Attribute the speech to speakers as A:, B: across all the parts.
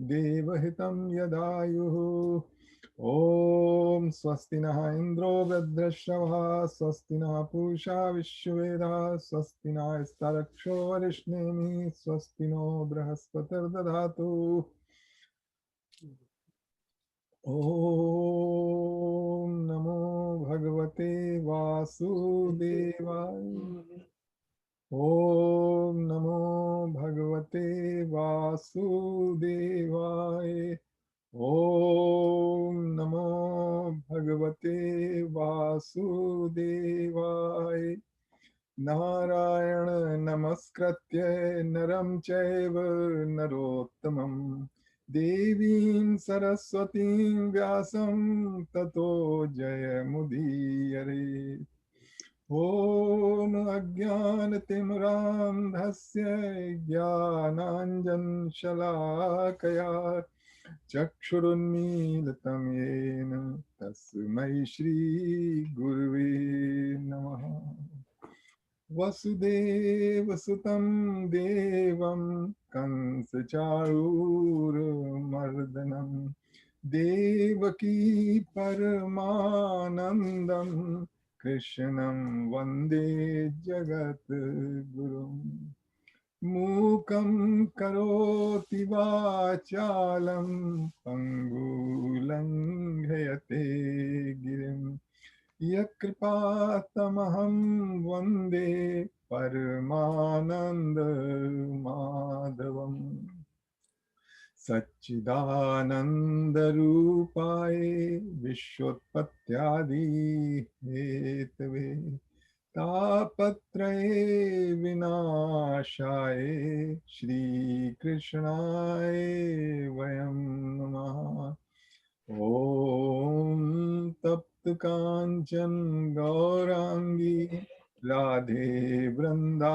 A: देवहितं यदायुः। ॐ स्वस्ति नः इन्द्रो वृद्धश्रवः स्वस्ति नः पूषा विश्ववेदाः स्वस्ति नस्तार्क्ष्यो अरिष्णेमिः स्वस्ति नो बृहस्पतिर्दधातु। ॐ नमो भगवते वासुदेवाय। ॐ नमो भगवते वासुदेवाय। ॐ नमो भगवते वासुदेवाय। नारायण नमस्कृत्य नरं चैव नरोत्तमं देवीं सरस्वतीं व्यासं ततो जयमुदीरये। ॐ अज्ञानतिमिरान्धस्य ज्ञानाञ्जनशलाकया चक्षुरुन्मीलितं येन तस्मै श्रीगुरुवे नमः। वसुदेवसुतं देवं कंसचारूरमर्दनं देवकी परमानन्दं कृष्णं वन्दे जगद्गुरुम्। मूकं करोति वाचालं पङ्गुलङ्घयते गिरिं यत्कृपातमहं वन्दे परमानन्दमाधवम्। सच्चिदानन्दरूपाय विश्वोत्पत्त्यादिहेतवे तापत्रये विनाशाय श्रीकृष्णाय वयं नमः। ॐ तप्तकाञ्चन गौराङ्गी राधे वृन्दावनेश्वरी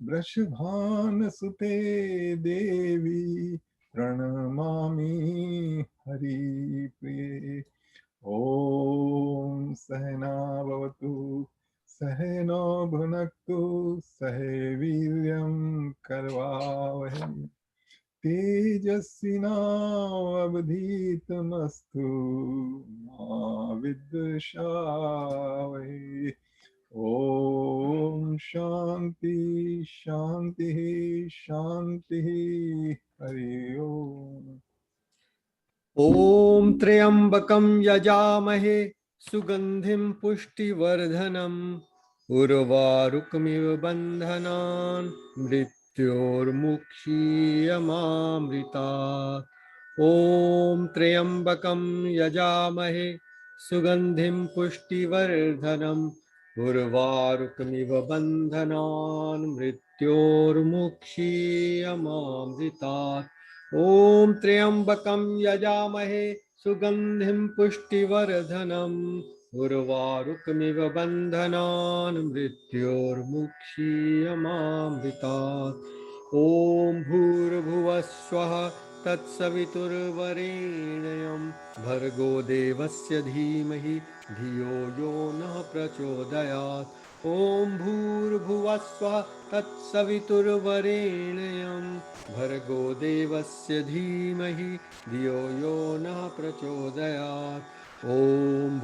A: वृषभानुसुते देवी प्रणमामि हरिप्रिये। ॐ सहना भवतु सहनो भुनक्तु सह वीर्यं करवावहै तेजस्विनावधीतमस्तु मा विद्विषावहै। ॐ शान्ति शान्ति शान्ति हरि ओम्।
B: ॐ त्र्यम्बकं यजामहे सुगन्धिं पुष्टिवर्धनम् उर्वारुकमिव बन्धनान् मृत्योर्मुक्षीयमामृतात्। ॐ त्र्यम्बकं यजामहे सुगन्धिं पुष्टिवर्धनम् उर्वारुकमिव बन्धनान् मृत्योर्मुक्षीयमामृतात्। ॐ त्र्यम्बकं यजामहे सुगन्धिं पुष्टिवर्धनम् उर्वारुकमिव बन्धनान् मृत्योर्मुक्षीयमामृतात्। ॐ भूर्भुवः स्वः तत्सवितुर्वरेण्यं भर्गो देवस्य धीमहि धियो यो नः प्रचोदयात्। ॐ भूर्भुवः स्वः तत्सवितुर्वरेण्यं भर्गो देवस्य धीमहि धियो यो नः प्रचोदयात्। ॐ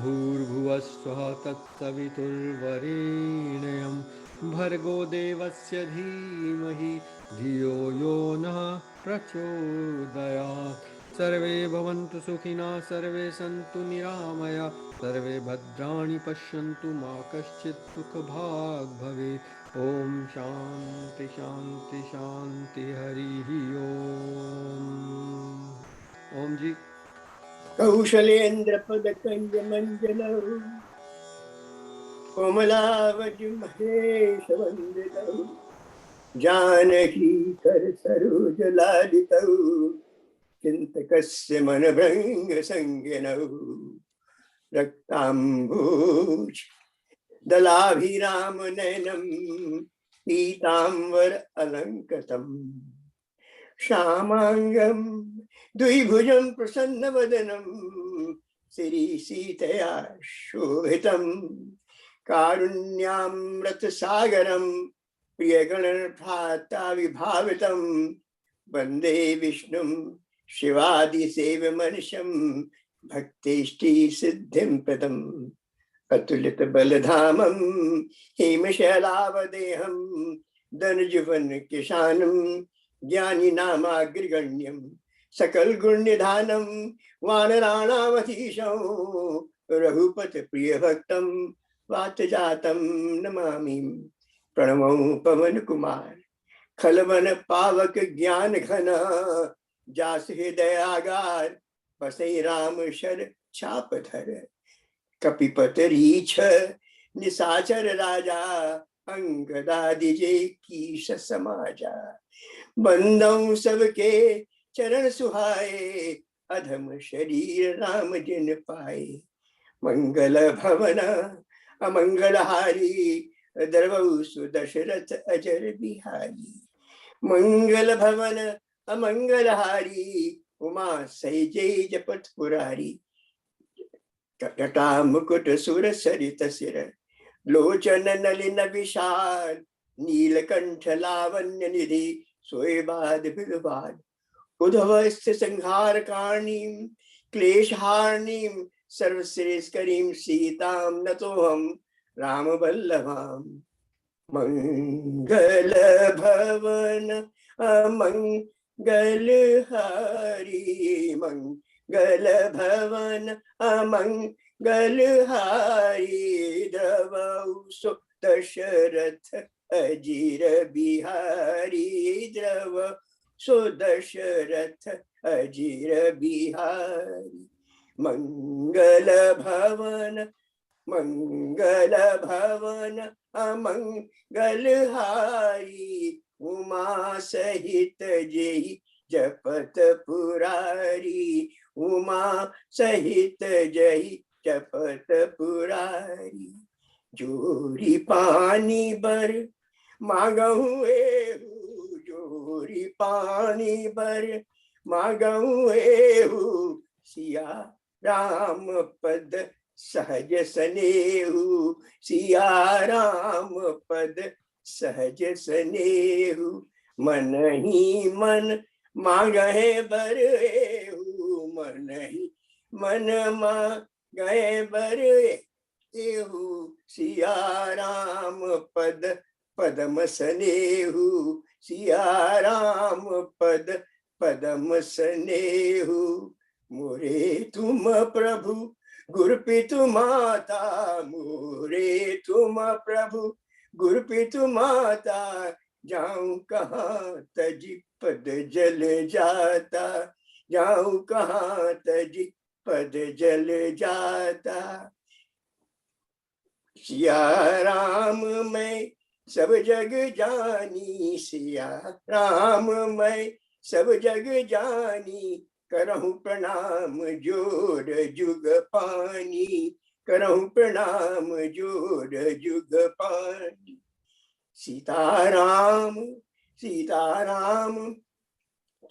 B: भूर्भुवः स्वः तत्सवितुर्वरेण्यं भर्गो देवस्य धीमहि धियो यो नः प्रचोदयात्। सर्वे भवन्तु सुखिनः सर्वे सन्तु निरामया सर्वे भद्राणि पश्यन्तु मा कश्चित् दुःखभाग् भवेत्। ॐ शान्ति शान्ति शान्ति हरिः ओम्। ओम जी।
C: कौशलेन्द्र पद कंज मंजनौ कोमलावति महेश वंदितौ जानकी कर सरोज लालितौ चिंतकस्य मन भृंग संज्ञनौ रक्तांबुज दलाभिराम नयनम पीतांबर अलंकृतम श्यामांगम द्विभुजं प्रसन्न वदनम श्री सीतया शोभितम कारुण्यामृत सागरम प्रियगण भ्राता विभावितम वंदे विष्णुं शिवादिसेव्यमनिशं भक्तेष्टि सिद्धिं प्रदम् अतुलित बलधामं हेमशैलावदेहं धनुजुवन किशानं ज्ञानी नामाग्रगण्यं सकल गुण निधानं वानराणामधीशं रघुपत प्रिय भक्तं वात जातं नमामि। प्रणमो पवन कुमार खलवन पावक ज्ञान घन जास हृदय आगार बसई राम शर छाप धर कपिपत रीछ निशाचर राजा अंगदादिजे कीश समाजा बंदौ सबके चरण सुहाए अधम शरीर राम जिन पाए मंगल भवन अमंगल हारी द्रवौ सुदशरथ अजर बिहारी मंगल भवन अमंगल हारी उमा सैजय जपत पुरारी जटा मुकुट सुर सरित सिर लोचन नलिन विशाल नीलकंठ लावण्य निधि सोयबाद बिलबाद उद्धवस्थ संहार कारणीं क्लेशहारणीं सर्वश्रेष्ठकरीं सीतां नतोऽहं राम वल्लभाम्। मंगल भवन अमंगल हारी मंगल भवन अमंगल हारी द्रवौ सो दशरथ अजीर बिहारी द्रव सो दशरथ अजीर बिहारी मंगल भवन अमंगल हारी उमा सहित जय जपत पुरारी उमा सहित जय जपत पुरारी जोरी पानी बर मांगहु एहु जोरी पानी बर मांगहु एहु सिया राम पद सहज सनेहु सिया राम पद सहज सनेहु मन ही मन मांगहे बर एहु मन ही मन मांगहे बर एहु सिया राम पद पदम सनेहु सिया राम पद पदम सनेहु मोरे तुम प्रभु गुरुपितु माता मोरे तुम प्रभु गुरुपितु माता जाऊं कहाँ तजी पद जल जाता जाऊं कहाँ तजी पद जल जाता सिया राम मैं सब जग जानी सिया राम मैं सब जग जानी करहूं प्रणाम जोड़ जुग पानी करहूं प्रणाम जोड़ जुग पानी सीताराम सीताराम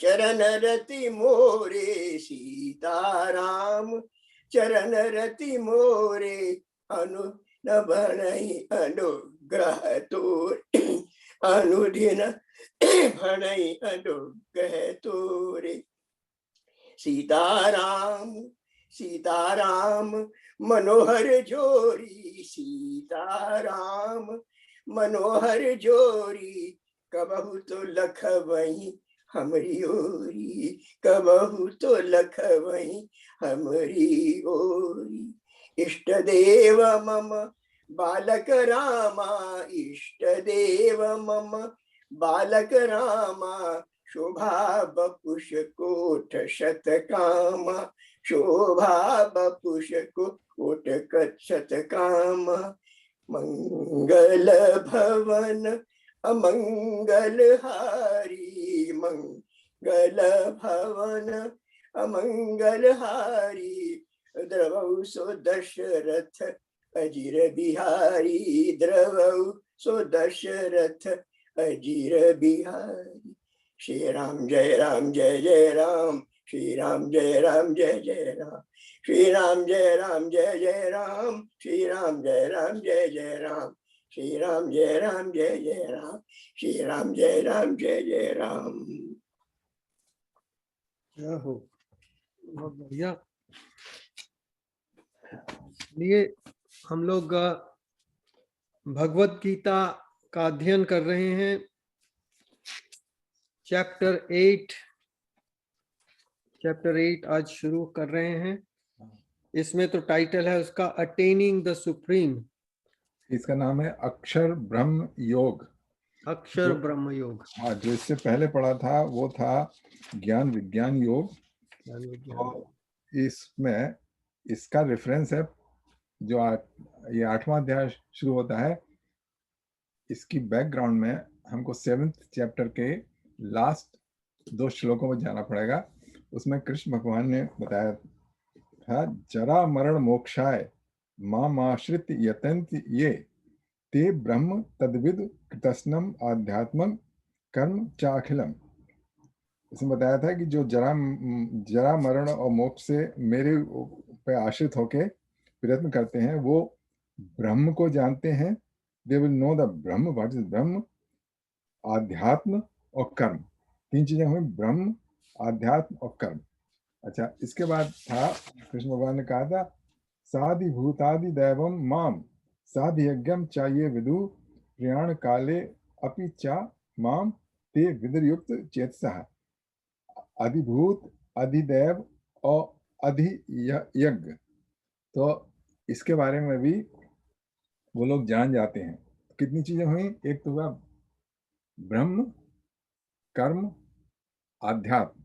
C: चरण रति मोरे सीताराम चरण रति मोरे अनु न भणई अनुग्रह तोर अनुदिन भणई अनुग्रह तोरे सीताराम सीताराम मनोहर जोरी सीताराम मनोहर जोरी कबहु तो लखवई हमरी ओरी कबहु तो लखवई हमरी ओरी इष्ट देव मम बालक रामा इष्ट देव मम बालक रामा शोभा बपुष कोट शत कामा शोभा बपुष कोट शत कामा मंगल भवन अमंगल हारी मंगल भवन अमंगल हारी द्रवौ सो दशरथ अजीर बिहारी द्रवौ सो दशरथ अजीर बिहारी श्री राम जय राम श्री राम जय जय राम श्री राम जय जय राम श्री राम जय जय राम श्री राम जय जय राम श्री राम जय जय राम
B: ओहो, बहुत बढ़िया। लिए हम लोग भगवत गीता का अध्ययन कर रहे हैं। चैप्टर 8 आज शुरू कर रहे हैं। इसमें तो टाइटल है उसका अटेनिंग द सुप्रीम।
A: इसका नाम है अक्षर ब्रह्म योग।
B: अक्षर ब्रह्म योग।
A: हाँ, जो इससे पहले पढ़ा था वो था ज्ञान विज्ञान योग। और इसमें इसका रेफरेंस है जो ये 8वां अध्याय शुरू होता है। इसकी बैकग्राउंड में हमको 7th चैप्टर के लास्ट 2 श्लोकों में जाना पड़ेगा। उसमें कृष्ण भगवान ने बताया था, जरा मरण मोक्षाय मामाश्रित यतन्त ये ते ब्रह्म तद्विद कृतस्नम आध्यात्मम कर्म चाखिलम। इसमें बताया था कि जो जरा मरण और मोक्ष से मेरे पे आश्रित होके प्रयत्न करते हैं वो ब्रह्म को जानते हैं। They will know the Brahma. What is ब्रह्म? आध्यात्म और कर्म, 3 चीजें हुई, ब्रह्म, आध्यात्म और कर्म। अच्छा, इसके बाद था कृष्ण भगवान ने कहा था, साधि भूतादि दैवम माम साधि यज्ञम चाहिए विदु प्रयाण काले अपि चा माम ते विदुर्युक्त चेतसः। अधिभूत, अधिदैव और अधियज्ञ, तो इसके बारे में भी वो लोग जान जाते हैं। कितनी चीजें हुई? एक तो हुआ ब्रह्म, कर्म, आध्यात्म,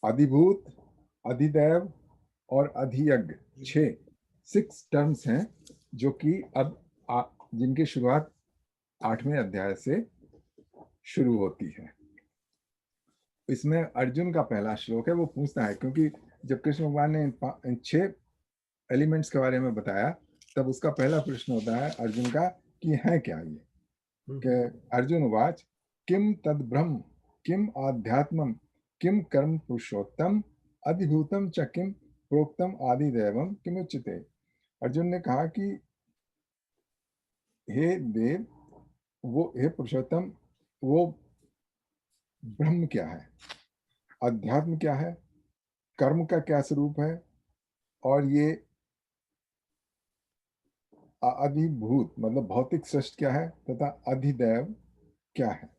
A: अधिभूत, अधिदैव और अधियज्ञ। 6 टर्म्स हैं जो कि अब जिनकी शुरुआत 8वें अध्याय से शुरू होती है। इसमें अर्जुन का पहला श्लोक है। वो पूछता है, क्योंकि जब कृष्ण भगवान ने इन 6 एलिमेंट्स के बारे में बताया तब उसका पहला प्रश्न होता है अर्जुन का कि है क्या ये? कि अर्जुन उवाच किम तद ब्रह्म किम आध्यात्मम किम कर्म पुरुषोत्तम अधिभूतम च किम प्रोक्तम आदि दैवम किम उच्यते। अर्जुन ने कहा कि हे देव, वो हे पुरुषोत्तम, वो ब्रह्म क्या है, अध्यात्म क्या है, कर्म का क्या स्वरूप है, और ये अधिभूत मतलब भौतिक सृष्टि क्या है, तथा अधिदैव क्या है।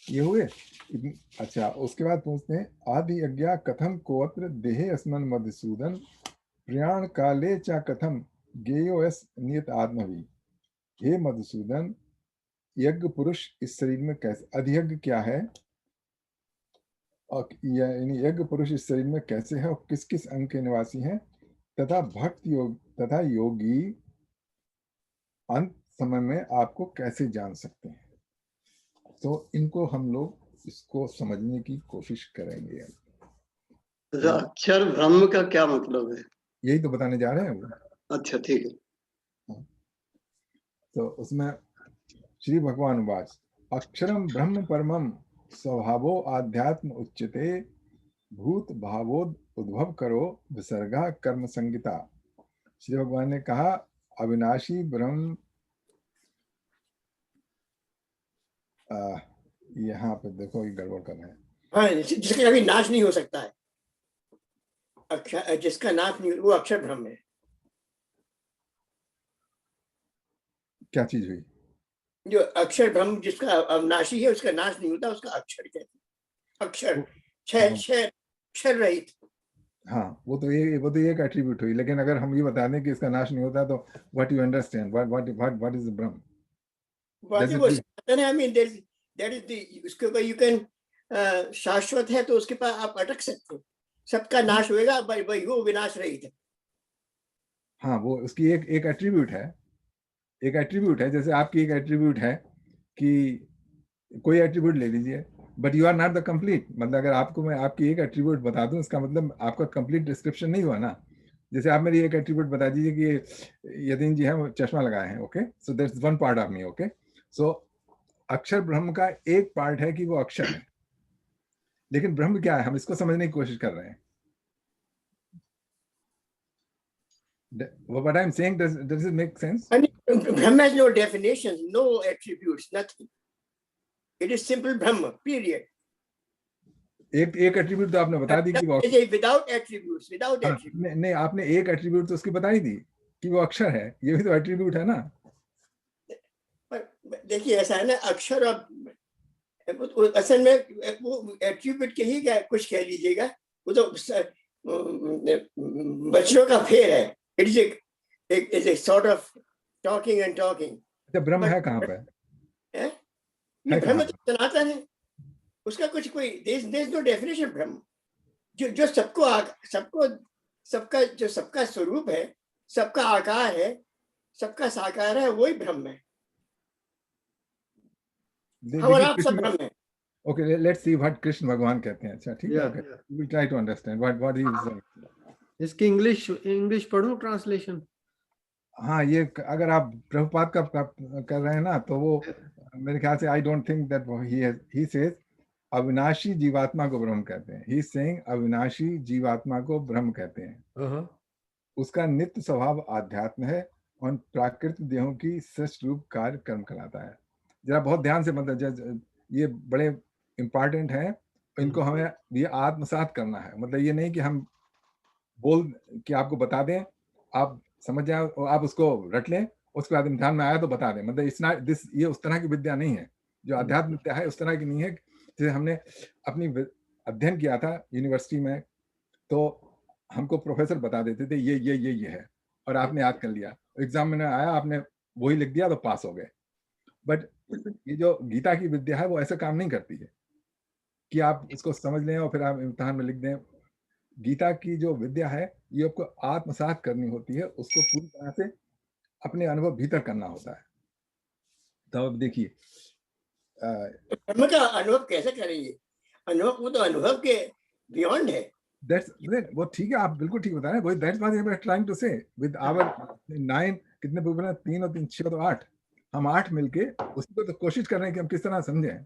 A: ये हुए। अच्छा, उसके बाद पूछते हैं, आदि यज्ञा कथम कोत्र देहे अस्मन मधुसूदन प्रयाण काले चा कथम गेयो एस नियत आत्मवि। हे मधुसूदन, यज्ञ पुरुष इस शरीर में कैसे, अधियज्ञ क्या है, और यानी यज्ञ पुरुष इस शरीर में कैसे है और किस किस अंग के निवासी हैं, तथा भक्त योग तथा योगी अंत समय में आपको कैसे जान सकते हैं। तो इनको हम लोग इसको समझने की कोशिश करेंगे।
D: तो अक्षर ब्रह्म का क्या मतलब है?
A: यही तो बताने जा रहे हैं वो।
D: अच्छा, ठीक है।
A: तो उसमें श्री भगवान वाच अक्षरम ब्रह्म परमम स्वभावो आध्यात्म उच्यते भूत भावोद उद्भव करो विसर्गा कर्म संगीता। श्री भगवान ने कहा अविनाशी ब्रह्म, यहाँ पे देखो ये गड़बड़ कर रहे हैं।
C: हाँ, जिसका कभी नाश नहीं हो सकता है, अक्षर जिसका नाश नहीं, वो अक्षर ब्रह्म है।
A: क्या चीज हुई?
C: जो अक्षर ब्रह्म जिसका अविनाशी है, उसका नाश नहीं होता, उसका अक्षर कहते हैं। अक्षर अक्षर रहित।
A: हाँ, वो तो एक एट्रीब्यूट हुई। लेकिन अगर हम ये बता दें कि इसका नाश नहीं होता, तो what you understand, what is ब्रह्म?
C: वो सनातन है। I mean that is the, उसके ऊपर यू कैन, शाश्वत है तो उसके पास आप अटक सकते हो। सबका नाश होएगा, भाई वो विनाश रहित है।
A: हाँ, वो उसकी एक एट्रीब्यूट है। एक एट्रीब्यूट है, जैसे आपकी एक एट्रीब्यूट है कि कोई एट्रीब्यूट ले लीजिए, but you are not the complete. मतलब अगर आपको मैं आपकी एक एट्रीब्यूट बता दूं, इसका मतलब आपका कंप्लीट डिस्क्रिप्शन नहीं हुआ ना। जैसे आप मेरी एक एट्रीब्यूट बता दीजिए कि यतीन जी हैं, वो चश्मा लगाए हैं, okay, so that's one part of me, okay. So अक्षर ब्रह्म का एक पार्ट है कि वो अक्षर है, लेकिन ब्रह्म क्या है, हम इसको समझने की कोशिश कर रहे हैं। What I'm saying, does it make sense?
C: I mean, Brahma has no definitions, no attributes, nothing. It is simple Brahma, period.
A: एक एट्रीब्यूट तो आपने बता दी कि वो
C: विदाउट एट्रीब्यूट्स, विदाउट
A: हाँ,
C: एट्रीब्यूट।
A: नहीं आपने एक एट्रीब्यूट तो उसकी बताई दी कि वो अक्षर है, ये भी तो एट्रीब्यूट है ना।
C: पर देखिए ऐसा है ना, अक्षर और असल में वो एट्रीब्यूट के ही कुछ कह लीजिएगा, वो तो बच्चों का फेर है। It is a sort of talking and talking.
A: अच्छा ब्रह्म है कहाँ पे?
C: ये ब्रह्म तो सनातन है, उसका कुछ कोई देयर इज नो डेफिनेशन ब्रह्म। जो सबका जो सबका स्वरूप है, सबका आकार है, सबका साकार है, वही ब्रह्म है। हम आप सब ब्रह्म है।
A: Okay, let's see what Krishna भगवान कहते हैं। अच्छा ठीक है, okay. We'll try to understand what he is saying.
B: इसकी इंग्लिश पढ़ूं ट्रांसलेशन?
A: हाँ, ये अगर आप प्रभुपाद का कर रहे हैं ना, तो वो मेरे ख्याल से I don't think that he says अविनाशी जीवात्मा को ब्रह्म कहते हैं। He is saying अविनाशी जीवात्मा को ब्रह्म कहते हैं। उसका नित्य स्वभाव आध्यात्म है और प्राकृत देहों की सृष्ट रूप कार्य कर्म कराता है। जरा बहुत ध्यान से मतलब ये बड़े इम्पॉर्टेंट है, इनको हमें ये आत्मसात करना है। मतलब ये नहीं कि हम बोल कि आपको बता दें, आप समझ जाए और आप उसको रट लें, उसके बाद इम्तिहान में आया तो बता दें। मतलब इट्स नॉट दिस, ये उस तरह की विद्या नहीं है। जो अध्यात्म विद्या है उस तरह की नहीं है। जैसे हमने अपनी अध्ययन किया था यूनिवर्सिटी में, तो हमको प्रोफेसर बता देते थे ये है, और आपने याद कर लिया, एग्जाम में आया आपने वही लिख दिया तो पास हो गए। बट ये जो गीता की विद्या है वो ऐसा काम नहीं करती है कि आप इसको समझ लें और फिर आप इम्तिहान में लिख दें। गीता की जो विद्या है ये आपको आत्मसात करनी होती है, उसको पूरी तरह से अपने अनुभव भीतर करना होता है। तो अब देखिए
C: ब्रह्म का अनुभव कैसे करेंगे? अनुभव वो तो अनुभव के बियॉन्ड है।
A: वो ठीक है, आप बिल्कुल ठीक बता रहे हैं। वही that's what I am trying to say with our 9 कितने पीपल हैं, 3 और 3 6 तो 8, हम 8 मिलके उसको तो कोशिश कर रहे हैं कि हम किस तरह समझें।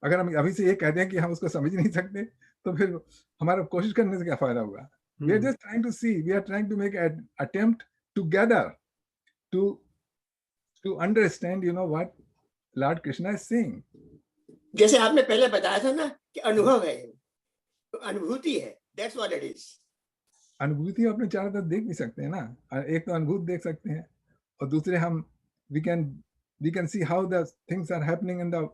A: अगर हम अभी से ये कहते हैं कि हम उसको समझ नहीं सकते, तो फिर हमारा कोशिश करने से क्या फायदा होगा? We are just trying to see, we are trying to make an attempt together to understand, you know, what Lord Krishna is saying.
C: जैसे आपने पहले बताया था ना कि अनुभव है, तो अनुभूति है, that's what it is.
A: अनुभूति अपने चारों तरफ देख भी सकते हैं ना। एक तो अनुभूत देख सकते हैं और दूसरे हम we can see how the things are happening in the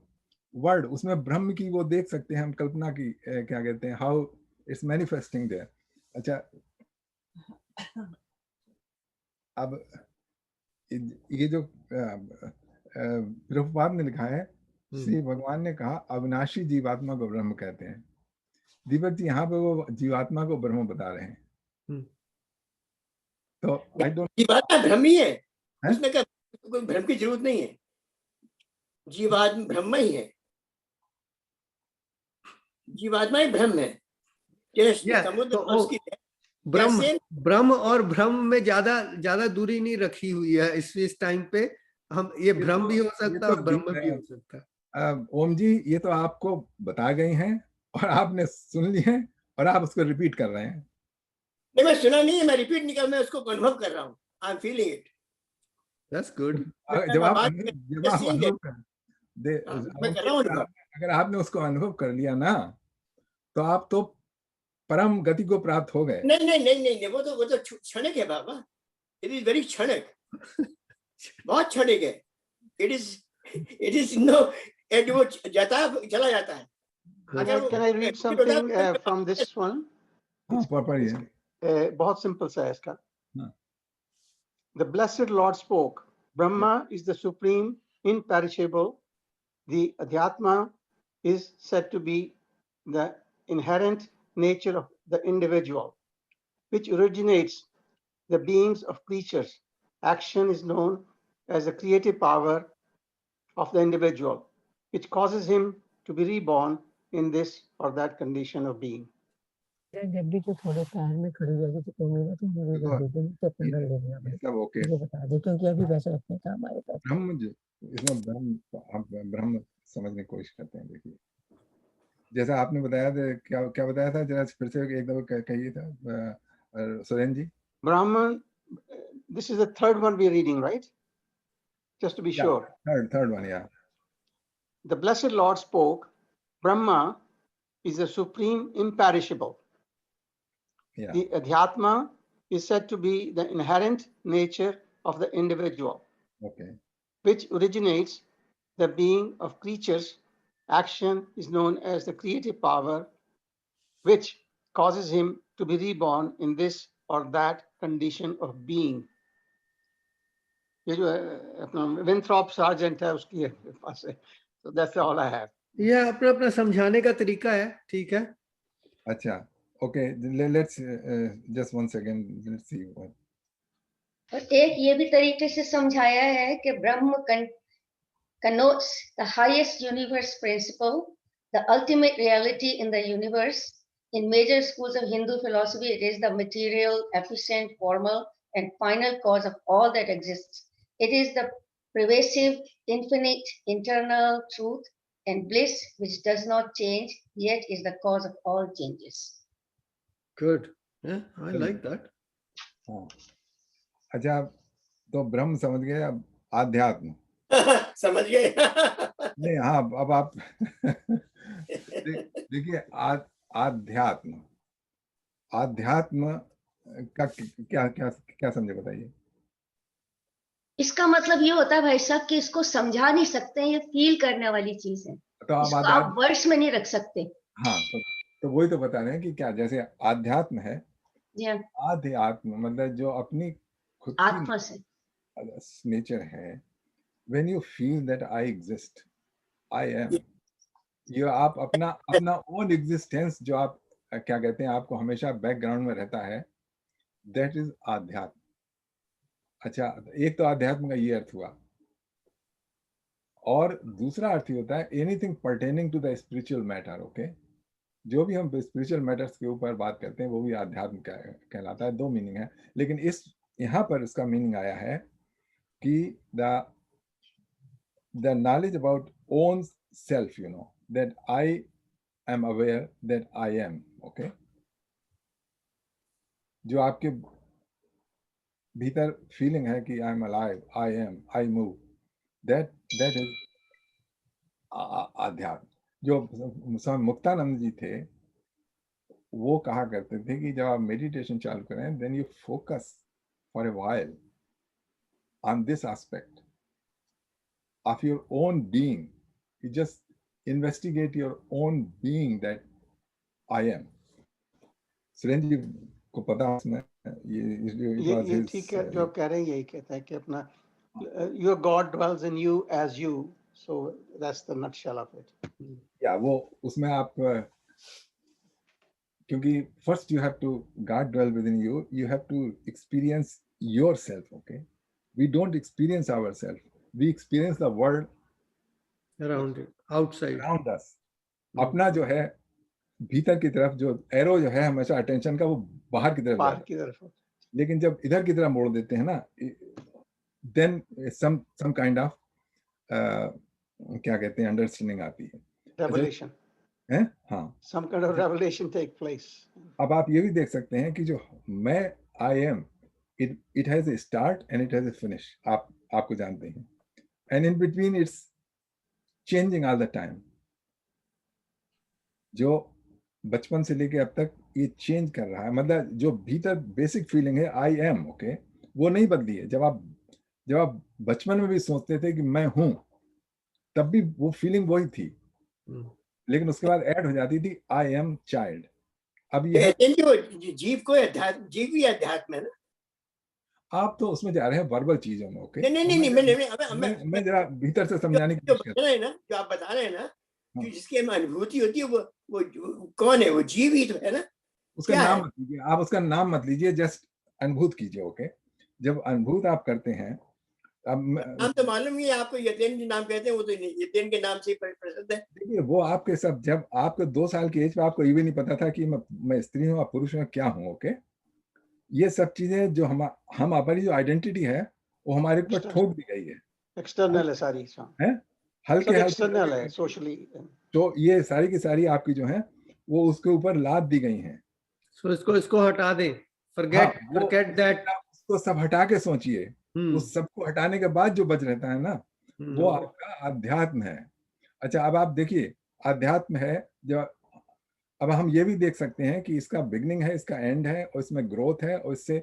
A: word, उसमें ब्रह्म की वो देख सकते हैं हम, कल्पना की क्या कहते हैं, हाउ इट्स मैनिफेस्टिंग देयर। अच्छा अब ये जो प्रभुपाद ने लिखा है, श्री भगवान ने कहा अविनाशी जीवात्मा को ब्रह्म कहते हैं। दीपक जी यहाँ पे वो जीवात्मा को ब्रह्म बता रहे हैं। तो आई डोंट,
C: जीवात्मा ब्रह्म ही है, उसमें क्या कोई भ्रम की जरूरत नहीं है। जीवात्मा ब्रह्म ही है, जीवात्मा ही ब्रह्म है।
B: ब्रह्म और भ्रम में ज्यादा दूरी नहीं रखी हुई है इस टाइम पे। हम ये भ्रम भी हो सकता है, ब्रह्म भी हो सकता है।
A: ओम जी ये तो आपको बता गई हैं और आपने सुन ली है और आप उसको रिपीट कर रहे हैं।
C: नहीं मैं सुना नहीं है, मैं रिपीट नहीं कर, मैं उसको अनुभव कर रहा हूँ। I am feeling it.
A: That's good. जब आप अगर आपने उसको अनुभव कर लिया ना, तो आप तो परम गति को प्राप्त हो गए।
C: नहीं, वो तो क्षणिक है बाबा। इट इज वेरी क्षणिक, बहुत क्षणिक है। इट इज नो, वो जाता है, चला जाता है।
D: Can I read something from this one? बहुत सिंपल सा है इसका। The blessed Lord spoke. Brahma is the supreme, imperishable. The Adhyatma is said to be the inherent nature of the individual, which originates the beings of creatures. Action is known as the creative power of the individual, which causes him to be reborn in this or that condition of being.
E: जब भी तो थोड़े time में खड़ी जाएगी तो कहूँगा तो मुझे कर देते हैं तो अपना ले लेना है,
A: सब ओके
E: मुझे बता दे, क्योंकि अभी वैसे अपने काम आए पास
A: इसमें ब्रह्म समझने की कोशिश करते हैं। देखिए जैसा आपने बताया था, क्या बताया था, जरा फिर से एक दफा कहिए था सुरेन जी।
D: Brahman, this is the third one we are reading, right? Just to be sure.
A: Third one, yeah.
D: The blessed Lord spoke. Brahma is the supreme imperishable.
A: Yeah.
D: The Adhyatma is said to be the inherent nature of the individual,
A: Okay.
D: which originates the being of creatures. Action is known as the creative power, which causes him to be reborn in this or that condition of being. ये जो अपना विंथ्रॉप sergeant है उसकी है मेरे पास है. So that's all I have.
B: ये अपना अपना समझाने का तरीका है, ठीक है.
A: अच्छा, okay, let's just one second, let's see what.
F: और एक ये भी तरीके से समझाया है कि ब्रह्म connotes the highest universe principle, the ultimate reality in the universe. In major schools of Hindu philosophy, it is the material, efficient, formal, and final cause of all that exists. It is the pervasive, infinite, internal truth and bliss which does not change, yet is the cause of all changes.
B: Good. Yeah, I like that.
A: हाँ. अच्छा, तो ब्रह्म समझ गए, अब आध्यात्म
C: समझ गए.
A: नहीं, हाँ, अब आप देखिए, आध्यात्म का क्या क्या क्या समझे, बताइए.
F: इसका मतलब ये होता है भाई साहब कि इसको समझा नहीं सकते, ये फील करने वाली चीज है,
A: तो
F: इसको आप वर्ड्स में नहीं रख सकते.
A: हाँ, तो वही तो बता रहे हैं कि क्या, जैसे आध्यात्म है, आध्यात्म मतलब जो अपनी खुद
F: आत्मा से
A: नेचर है. When you feel that I exist, I am, ये आप अपना own existence जो आप क्या कहते हैं, आपको हमेशा बैकग्राउंड में रहता है, that is आध्यात्म. अच्छा, एक तो आध्यात्म का ये अर्थ हुआ, और दूसरा अर्थ ही होता है anything pertaining to the spiritual matter. Okay, जो भी हम स्पिरिचुअल मैटर्स के ऊपर बात करते हैं वो भी आध्यात्म कहलाता है. दो मीनिंग है, लेकिन यहाँ पर इसका मीनिंग आया है कि the knowledge about own self, you know, that I am aware that I am. Okay, जो आपके भीतर फीलिंग है कि I am alive, I am, I move, that is आध्यात्म. जो स्वामी मुक्तानंद जी थे, वो कहा करते थे कि जब आप मेडिटेशन चालू करें, then you focus for a while on this aspect of your own being. You just investigate your own being, that I am. Surendra जी को पता उसमें
D: ये ठीक है जो आप कह रहे हैं, यही कहता है कि अपना your God dwells in you as you, so that's the nutshell of it.
A: या वो उसमें आप, क्योंकि first you have to God dwell within you, you have to experience yourself. Okay, we don't experience ourselves, we experience the world
B: around it, outside,
A: around us. अपना जो है भीतर की तरफ जो एरो जो है हमेशा अटेंशन का, वो बाहर की तरफ, लेकिन जब इधर की तरफ मोड़ देते हैं ना, then some kind of क्या कहते हैं, अंडरस्टैंडिंग आती है,
D: revelation
A: है. हाँ,
D: some kind of revelation take place.
A: अब आप ये भी देख सकते हैं कि जो मैं I am, it has a start and it has a finish. आपको जानते हैं, and in between it's changing all the time. जो बचपन से लेके अब तक ये चेंज कर रहा है, मतलब जो भीतर बेसिक फीलिंग है आई एम, ओके, वो नहीं बदली है. जब आप बचपन में भी सोचते थे कि मैं हूं, तब भी वो फीलिंग वही थी, लेकिन उसके बाद ऐड हो जाती थी आई एम चाइल्ड. अब ये
C: जीव को जीव भी अध्यात्म है ना.
A: आप तो उसमें जा रहे हैं वर्बल चीजों में. ओके,
C: नहीं,
A: मैं जरा भीतर से समझाने की कोशिश कर रहा हूं.
C: जो आप बता रहे हैं ना, जो जिसकी अनुभूति होती है, वो कौन है? वो जीव ही तो है ना.
A: उसका नाम मत लीजिए, आप उसका नाम मत लीजिए, जस्ट अनुभूत कीजिए. ओके, जब अनुभूत आप करते हैं, अब
C: नाम तो मालूम ही है आपको, यतीन जी नाम कहते हैं, वो तो यतीन के नाम से प्रसिद्ध है.
A: देखिए, वो आपके सब, जब आपके 2 साल की एज पे आपको ये भी नहीं पता था कि मैं स्त्री हूँ और पुरुष हूँ, क्या हूँ. ओके, ये सब चीजें जो हम हमारी जो आइडेंटिटी है, वो हमारे ऊपर ठोक दी गई है,
D: एक्सटर्नल है सारी,
A: है हल्के
D: एक्सटर्नल है सोशली.
A: तो ये सारी की सारी आपकी जो है वो उसके ऊपर लाद दी गई हैं.
B: सो इसको हटा दें, forget that.
A: उसको सब हटा के सोचिए, उस सबको हटाने के बाद जो बच रहता है ना, वो आपका अध्यात्म है. अच्छा, अब आप देखिए, अध्यात्म है, जो अब हम ये भी देख सकते हैं कि इसका बिगनिंग है, इसका एंड है, और इसमें ग्रोथ है, और इससे,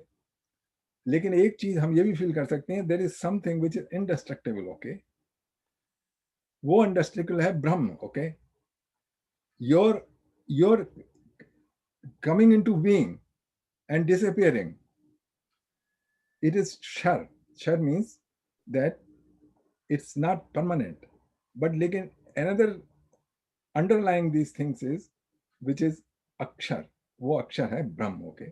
A: लेकिन एक चीज हम ये भी फील कर सकते हैं, there is something which is indestructible, okay, वो इंडेस्ट्रक्टिबल है ब्रह्म, okay, your coming into being and disappearing, it is shar. Shar means that it's not permanent, but लेकिन another underlying these things is which is अक्षर, वो अक्षर है ब्रह्म, okay.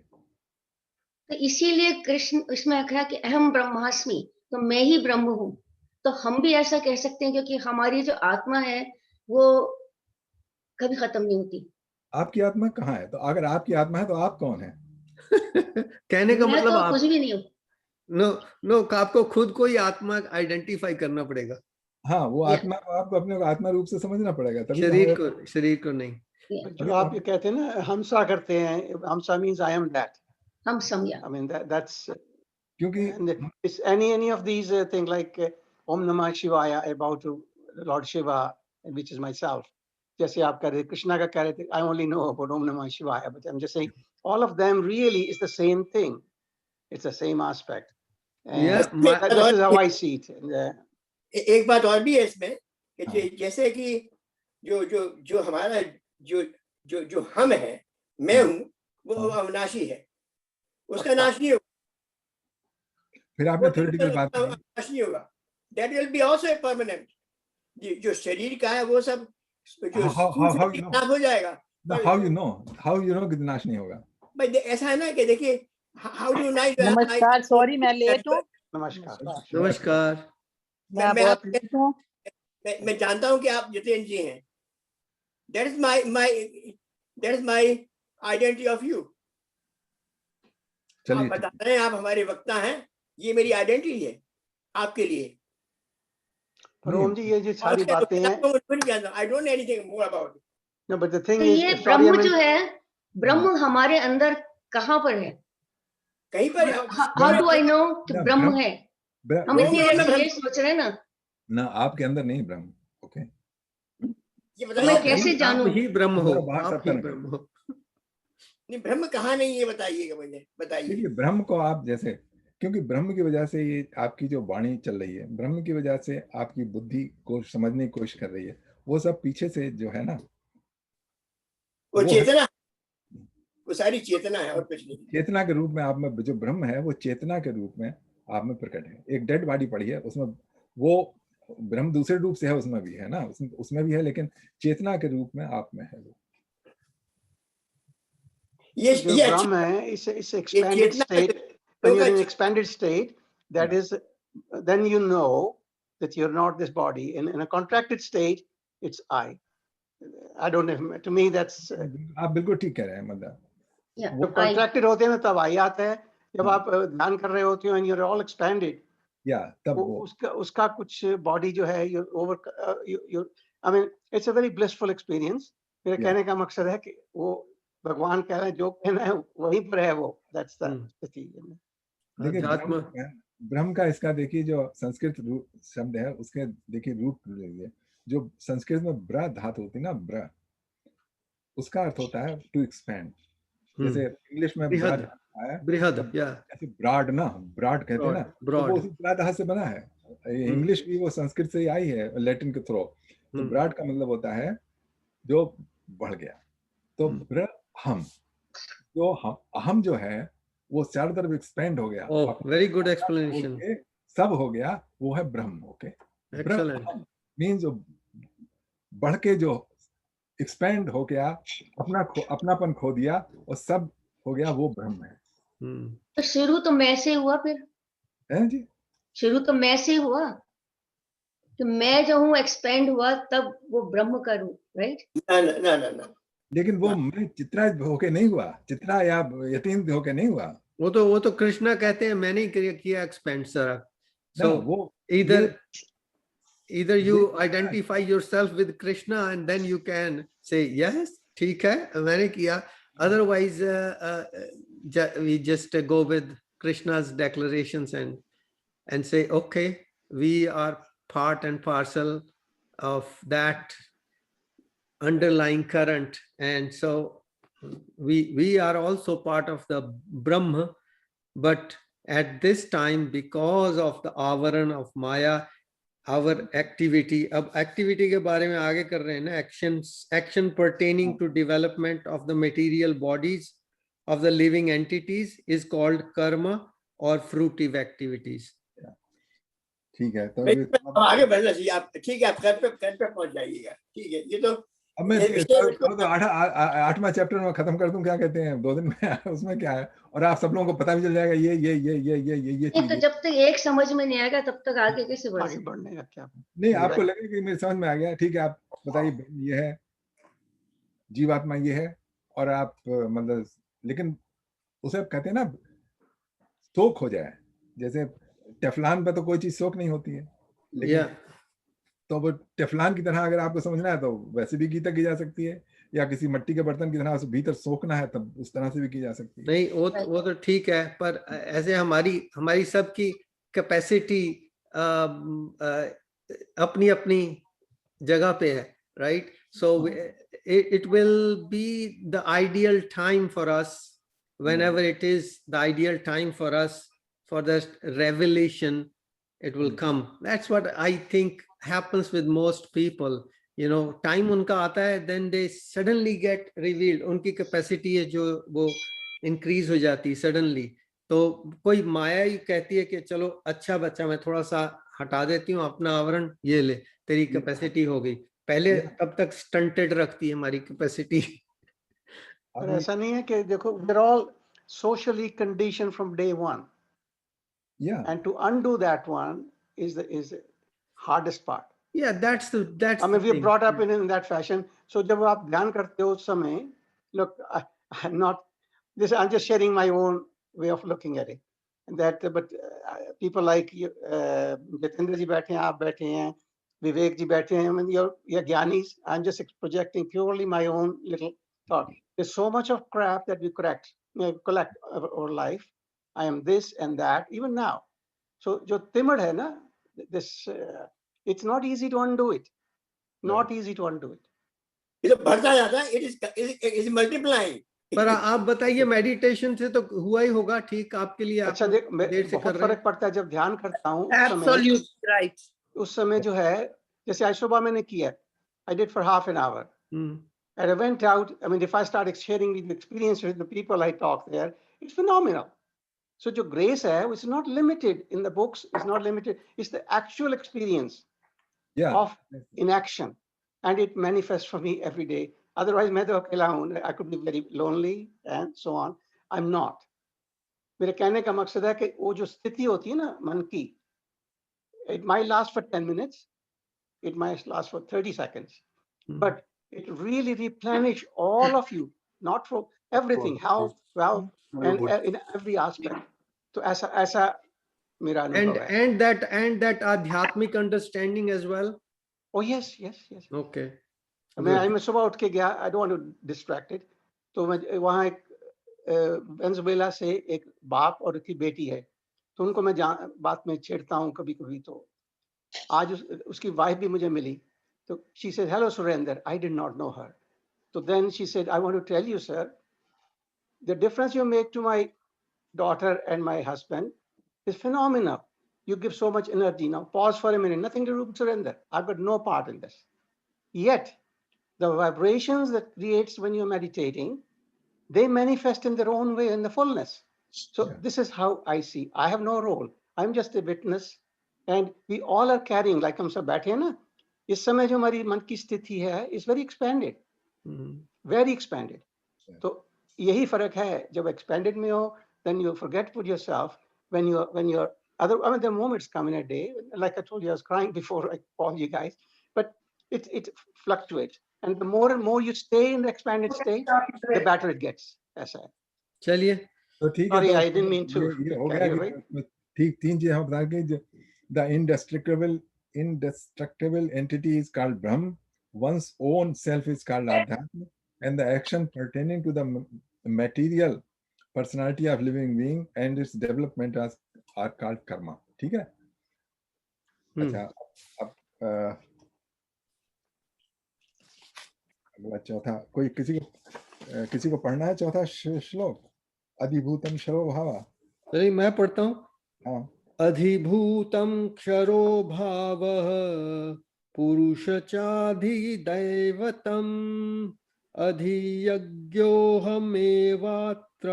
F: तो इसीलिए कृष्ण इसमें कहा कि अहम ब्रह्मास्मि, तो मैं ही ब्रह्म हूँ। तो हम भी ऐसा कह सकते हैं क्योंकि हमारी जो आत्मा है वो कभी खत्म नहीं होती।
A: आपकी आत्मा कहाँ है? तो अगर आपकी आत्मा है तो आप कौन है?
B: कहने का
F: मैं
B: मतलब
F: तो
B: आप
F: कुछ भी नहीं हूँ।
B: नो आपको खुद को ही आत्मा आइडेंटिफाई करना पड़ेगा।
A: हाँ, वो
F: Yeah.
A: आत्मा को आपको अपने को आत्मा रूप से समझना पड़ेगा, तभी तो
B: शरीर को नहीं।
F: Yeah.
D: जो आप ये कहते हैं ना हमसा करते हैं, हमसा मीन्स आई एम दैट,
F: हम समझा।
D: I mean that's
A: क्योंकि
D: and is any of these thing like Om Namah Shivaya about Lord Shiva, which is myself. जैसे आप कह रहे कृष्णा का कह रहे थे, I only know about Om Namah Shivaya, but I'm just saying all of them really is the same thing. It's the same aspect. And
B: Yeah,
D: that is how I see it.
C: एक बात और भी है इसमें कि जैसे कि जो जो जो हमारा जो जो जो हम है, मैं हूँ, वो अविनाशी है, उसका नाश नहीं होगा।
A: फिर आपने थ्योरेटिकल बात की,
C: नाश नहीं होगा। That will be also a permanent. जो शरीर का है वो सब जो नाश हो जाएगा।
A: How you know कि नाश नहीं होगा?
C: भाई ऐसा है ना कि देखिए, how do you know?
G: नमस्कार, सॉरी मैं लेट हूँ।
B: नमस्कार।
G: मैं बहुत लेट हूँ।
C: मैं जानता हूँ कि आप जितेंद्र जी हैं। That is my identity of you. आप बता रहे हैं आप हमारे वक्ता हैं, ये मेरी आइडेंटिटी है आपके लिए।
D: पर ओम जी ये जो सारी बातें हैं,
C: I don't know anything more about it.
D: No, but the thing
F: तो
D: is,
F: ये
D: sorry,
F: ब्रह्म जो है, ब्रह्म हमारे अंदर कहाँ पर है?
C: कहीं पर
F: How do I know कि ब्रह्म है? हम इतनी देर से ये सोच रहे हैं ना।
A: ना आपके अंदर नहीं ब्रह्म, ओके।
C: ये
F: तो मैं कैसे जानूं?
B: आप ही ब्रह्म हो,
A: आप
B: आप ही ब्रह्म हो।
C: नहीं, ब्रह्म कहाँ नहीं है बताइएगा मुझे, बताइए।
A: देखिए ब्रह्म को आप जैसे, क्योंकि ब्रह्म की वजह से ये आपकी जो वाणी चल रही है, ब्रह्म की वजह से आपकी बुद्धि को समझने की कोशिश कर रही है, वो सब पीछे से जो है ना,
C: वो चेतना, वो सारी चेतना है और कुछ नहीं।
A: चेतना के रूप में आप में जो ब्रह्म है वो चेतना के रूप में आप में प्रकट है। एक डेड बॉडी पड़ी है, उसमें वो ब्रह्म दूसरे रूप से है, उसमें भी है ना, उसमें भी है, लेकिन चेतना के रूप में आप में है वो।
D: ये जो ब्रह्म है, इस expanded state, when you're in expanded state, that is, then you know that you're not this body. In a contracted state, it's I. I don't know. To me, that's.
A: आप बिल्कुल ठीक कह रहे हैं, मतलब
D: वो contracted होते हैं तब I आता है, जब आप ध्यान कर रहे होते हो and you're all expanded.
A: तब वो
D: उसका कुछ body जो है, you're over. I mean, it's a very blissful experience. मेरे कहने का मकसद है कि वो भगवान कह रहे हैं जो कहना है वहीं पर है वो। That's the thing.
A: देखिए ब्रह्म का इसका देखिए जो संस्कृत शब्द है उसके देखिए रूट लीजिए, जो संस्कृत में ब्र धातु होती है ना, ब्र, उसका अर्थ होता है टू एक्सपैंड। जैसे इंग्लिश में
B: बृहद,
A: ऐसे ब्रॉड ना, ब्रॉड कहते हैं ना, तो वो उसी ब्रह से बना है। इंग्लिश भी वो संस्कृत से ही आई है, लैटिन के थ्रू। तो ब्रॉड का मतलब होता है जो बढ़ गया। तो ब्र हम, जो हम अहम जो है वो चारों तरफ एक्सपेंड हो गया।
B: Very good explanation.
A: सब हो गया, वो है ब्रह्म, ओके।
B: एक्सीलेंट
A: मींस जो बढ़ के जो एक्सपेंड हो गया, अपनापन खो दिया और सब हो गया, वो ब्रह्म है।
F: तो शुरू तो मैं से हुआ, फिर
A: है जी,
F: शुरू तो मैं से हुआ कि मैं जो हूँ एक्सपेंड हुआ, तब वो ब्रह्म का रूप, राइट?
C: ना
A: लेकिन वो मैं चित्रा होके नहीं हुआ, चित्रा या यतीन होके नहीं हुआ।
B: वो तो कृष्णा कहते हैं मैंने किया एक्सपेंड सारा। So
A: वो
B: either you identify yourself with Krishna and then you can say yes, ठीक है मैंने किया, otherwise we just go with Krishna's declarations and say okay, we are part and parcel of that underlying current, and so we are also part of the Brahma, but at this time, because of the avaran of Maya, our activity, अब activity के बारे में आगे कर रहे हैं ना, action pertaining to development of the material bodies of the living entities is called karma or fruitive activities.
A: ठीक है, तो
C: अब आगे बढ़ना चाहिए आप, ठीक है, आप कर पे पहुंच जाइएगा, ठीक है। ये तो
A: अब मैं तो 8वां चैप्टर में खत्म कर दूं, क्या कहते हैं, 2 दिन में उसमें क्या है, और आप सब लोगों को पता भी चल जाएगा ये
F: तो
A: चीज।
F: जब तक एक समझ में नहीं आएगा तब तक आगे कैसे बढ़
D: आगे
F: सकते?
D: बढ़ने का क्या?
A: नहीं, आपको लगे कि मेरे समझ में आ गया, ठीक है, आप बताइए ये है जीवात्मा, ये है, और आप मतलब, लेकिन उसे कहते हैं ना सोख हो जाए, जैसे टेफलान पे तो कोई चीज सोख नहीं होती है, लेकिन तो वो टेफलान की तरह अगर आपको समझना है तो वैसे भी गीता की जा सकती है, या किसी मिट्टी के बर्तन की तरह उसे भीतर सोखना है तब उस तरह से भी की जा सकती है।
B: नहीं, वो तो ठीक है, पर ऐसे हमारी सबकी कैपेसिटी अपनी अपनी जगह पे है, right? So it will be the ideal time for us, whenever it is the ideal time for us for the revelation, it will come. That's what I think happens with most people. You know, time उनका आता है, then they suddenly get revealed. उनकी capacity है जो वो increase हो जाती है suddenly. तो कोई माया ही कहती है कि चलो अच्छा बच्चा, मैं थोड़ा सा हटा देती हूँ अपना आवरण, ये ले तेरी कैपेसिटी हो गई। पहले तब तक स्टंटेड रखती है हमारी कैपेसिटी।
D: पर ऐसा नहीं है कि देखो, we're all socially conditioned from day one.
A: Yeah.
D: And to undo that one is the hardest part.
B: Yeah, that's
D: I mean, we are brought up in that fashion. So जब आप ध्यान करते हो उस समय, look, I'm not this. I'm just sharing my own way of looking at it. And that, but people like Jitendra ji बैठे हैं, आप बैठे हैं, Vivek ji बैठे हैं, I mean, you're Gyanis. I'm just projecting purely my own little thought. There's so much of crap that we collect over life. I am this and that, even now. So जो तिमड़ है ना, this it's not easy to undo it. Not easy to undo it.
C: ये तो बढ़ता जाता है, it is multiplying.
B: पर आप बताइए, मेडिटेशन से तो हुआ ही होगा ठीक आपके लिए?
D: अच्छा देख, बहुत फर्क पड़ता है जब ध्यान करता हूँ उस समय जो है, जैसे आज सुबह मैंने किया, I did for half an hour. And I went out. I mean, if I start sharing the experience with the people I talk there, it's phenomenal. So जो grace है, it's not limited in the books. It's not limited. It's the actual experience of in action, and it manifests for me every day. Otherwise, मैं तो अकेला हूँ. I could be very lonely and so on. I'm not. मेरे कहने का मकसद है कि वो जो स्थिति होती है ना मन की, it might last for 10 minutes, it might last for 30 seconds, but it really replenish all of you, not for everything, health, wealth, and in every aspect. So ऐसा मेरा अनुभव है.
B: And that आध्यात्मिक understanding as well.
D: Oh yes.
B: Okay.
D: मैं सुबह उठ के गया. I don't want to distract it. तो मैं वहाँ एक वेनेजुएला से एक बाप और उसकी बेटी है, तो उनको मैं बात में छेड़ता हूँ कभी-कभी. तो आज उसकी वाइफ भी मुझे मिली. So she said, "Hello, Surender." I did not know her. So then she said, "I want to tell you, sir, the difference you make to my daughter and my husband is phenomenal. You give so much energy." Now pause for a minute. Nothing to do with surrender. I've got no part in this. Yet the vibrations that creates when you're meditating, they manifest in their own way in the fullness. So this is how I see. I have no role. I'm just a witness, and we all are carrying, like हम सब बैठे हैं ना, इस समय जो हमारी मन की स्थिति है is very expanded, very expanded. तो यही फर्क है, जब expanded में हो, then you forget for yourself. When you're other, I mean, the moments come in a day. Like I told you, I was crying before I called you guys, but it fluctuates, and the more and more you stay in the expanded state, the better it gets. ऐसा है.
B: चलिए.
A: तो ठीक है.
D: Sorry, I didn't mean to.
A: ये हो गया. ठीक, 3 चीजें हम बता के, the indestructible entity is called Brahm, one's own self is called Adhyatma, and the action pertaining to the material personality of living being and its development are called karma. ठीक है. अच्छा, अब अगला चौथा, कोई किसी को पढ़ना है चौथा श्लोक, अधिभूतम क्षरो भावा?
B: चलिए मैं पढ़ता हूँ।
A: हाँ,
B: अधिभूतं क्षरो भावः पुरुष चाधिदैवतम् अधियज्ञोऽहमेवात्र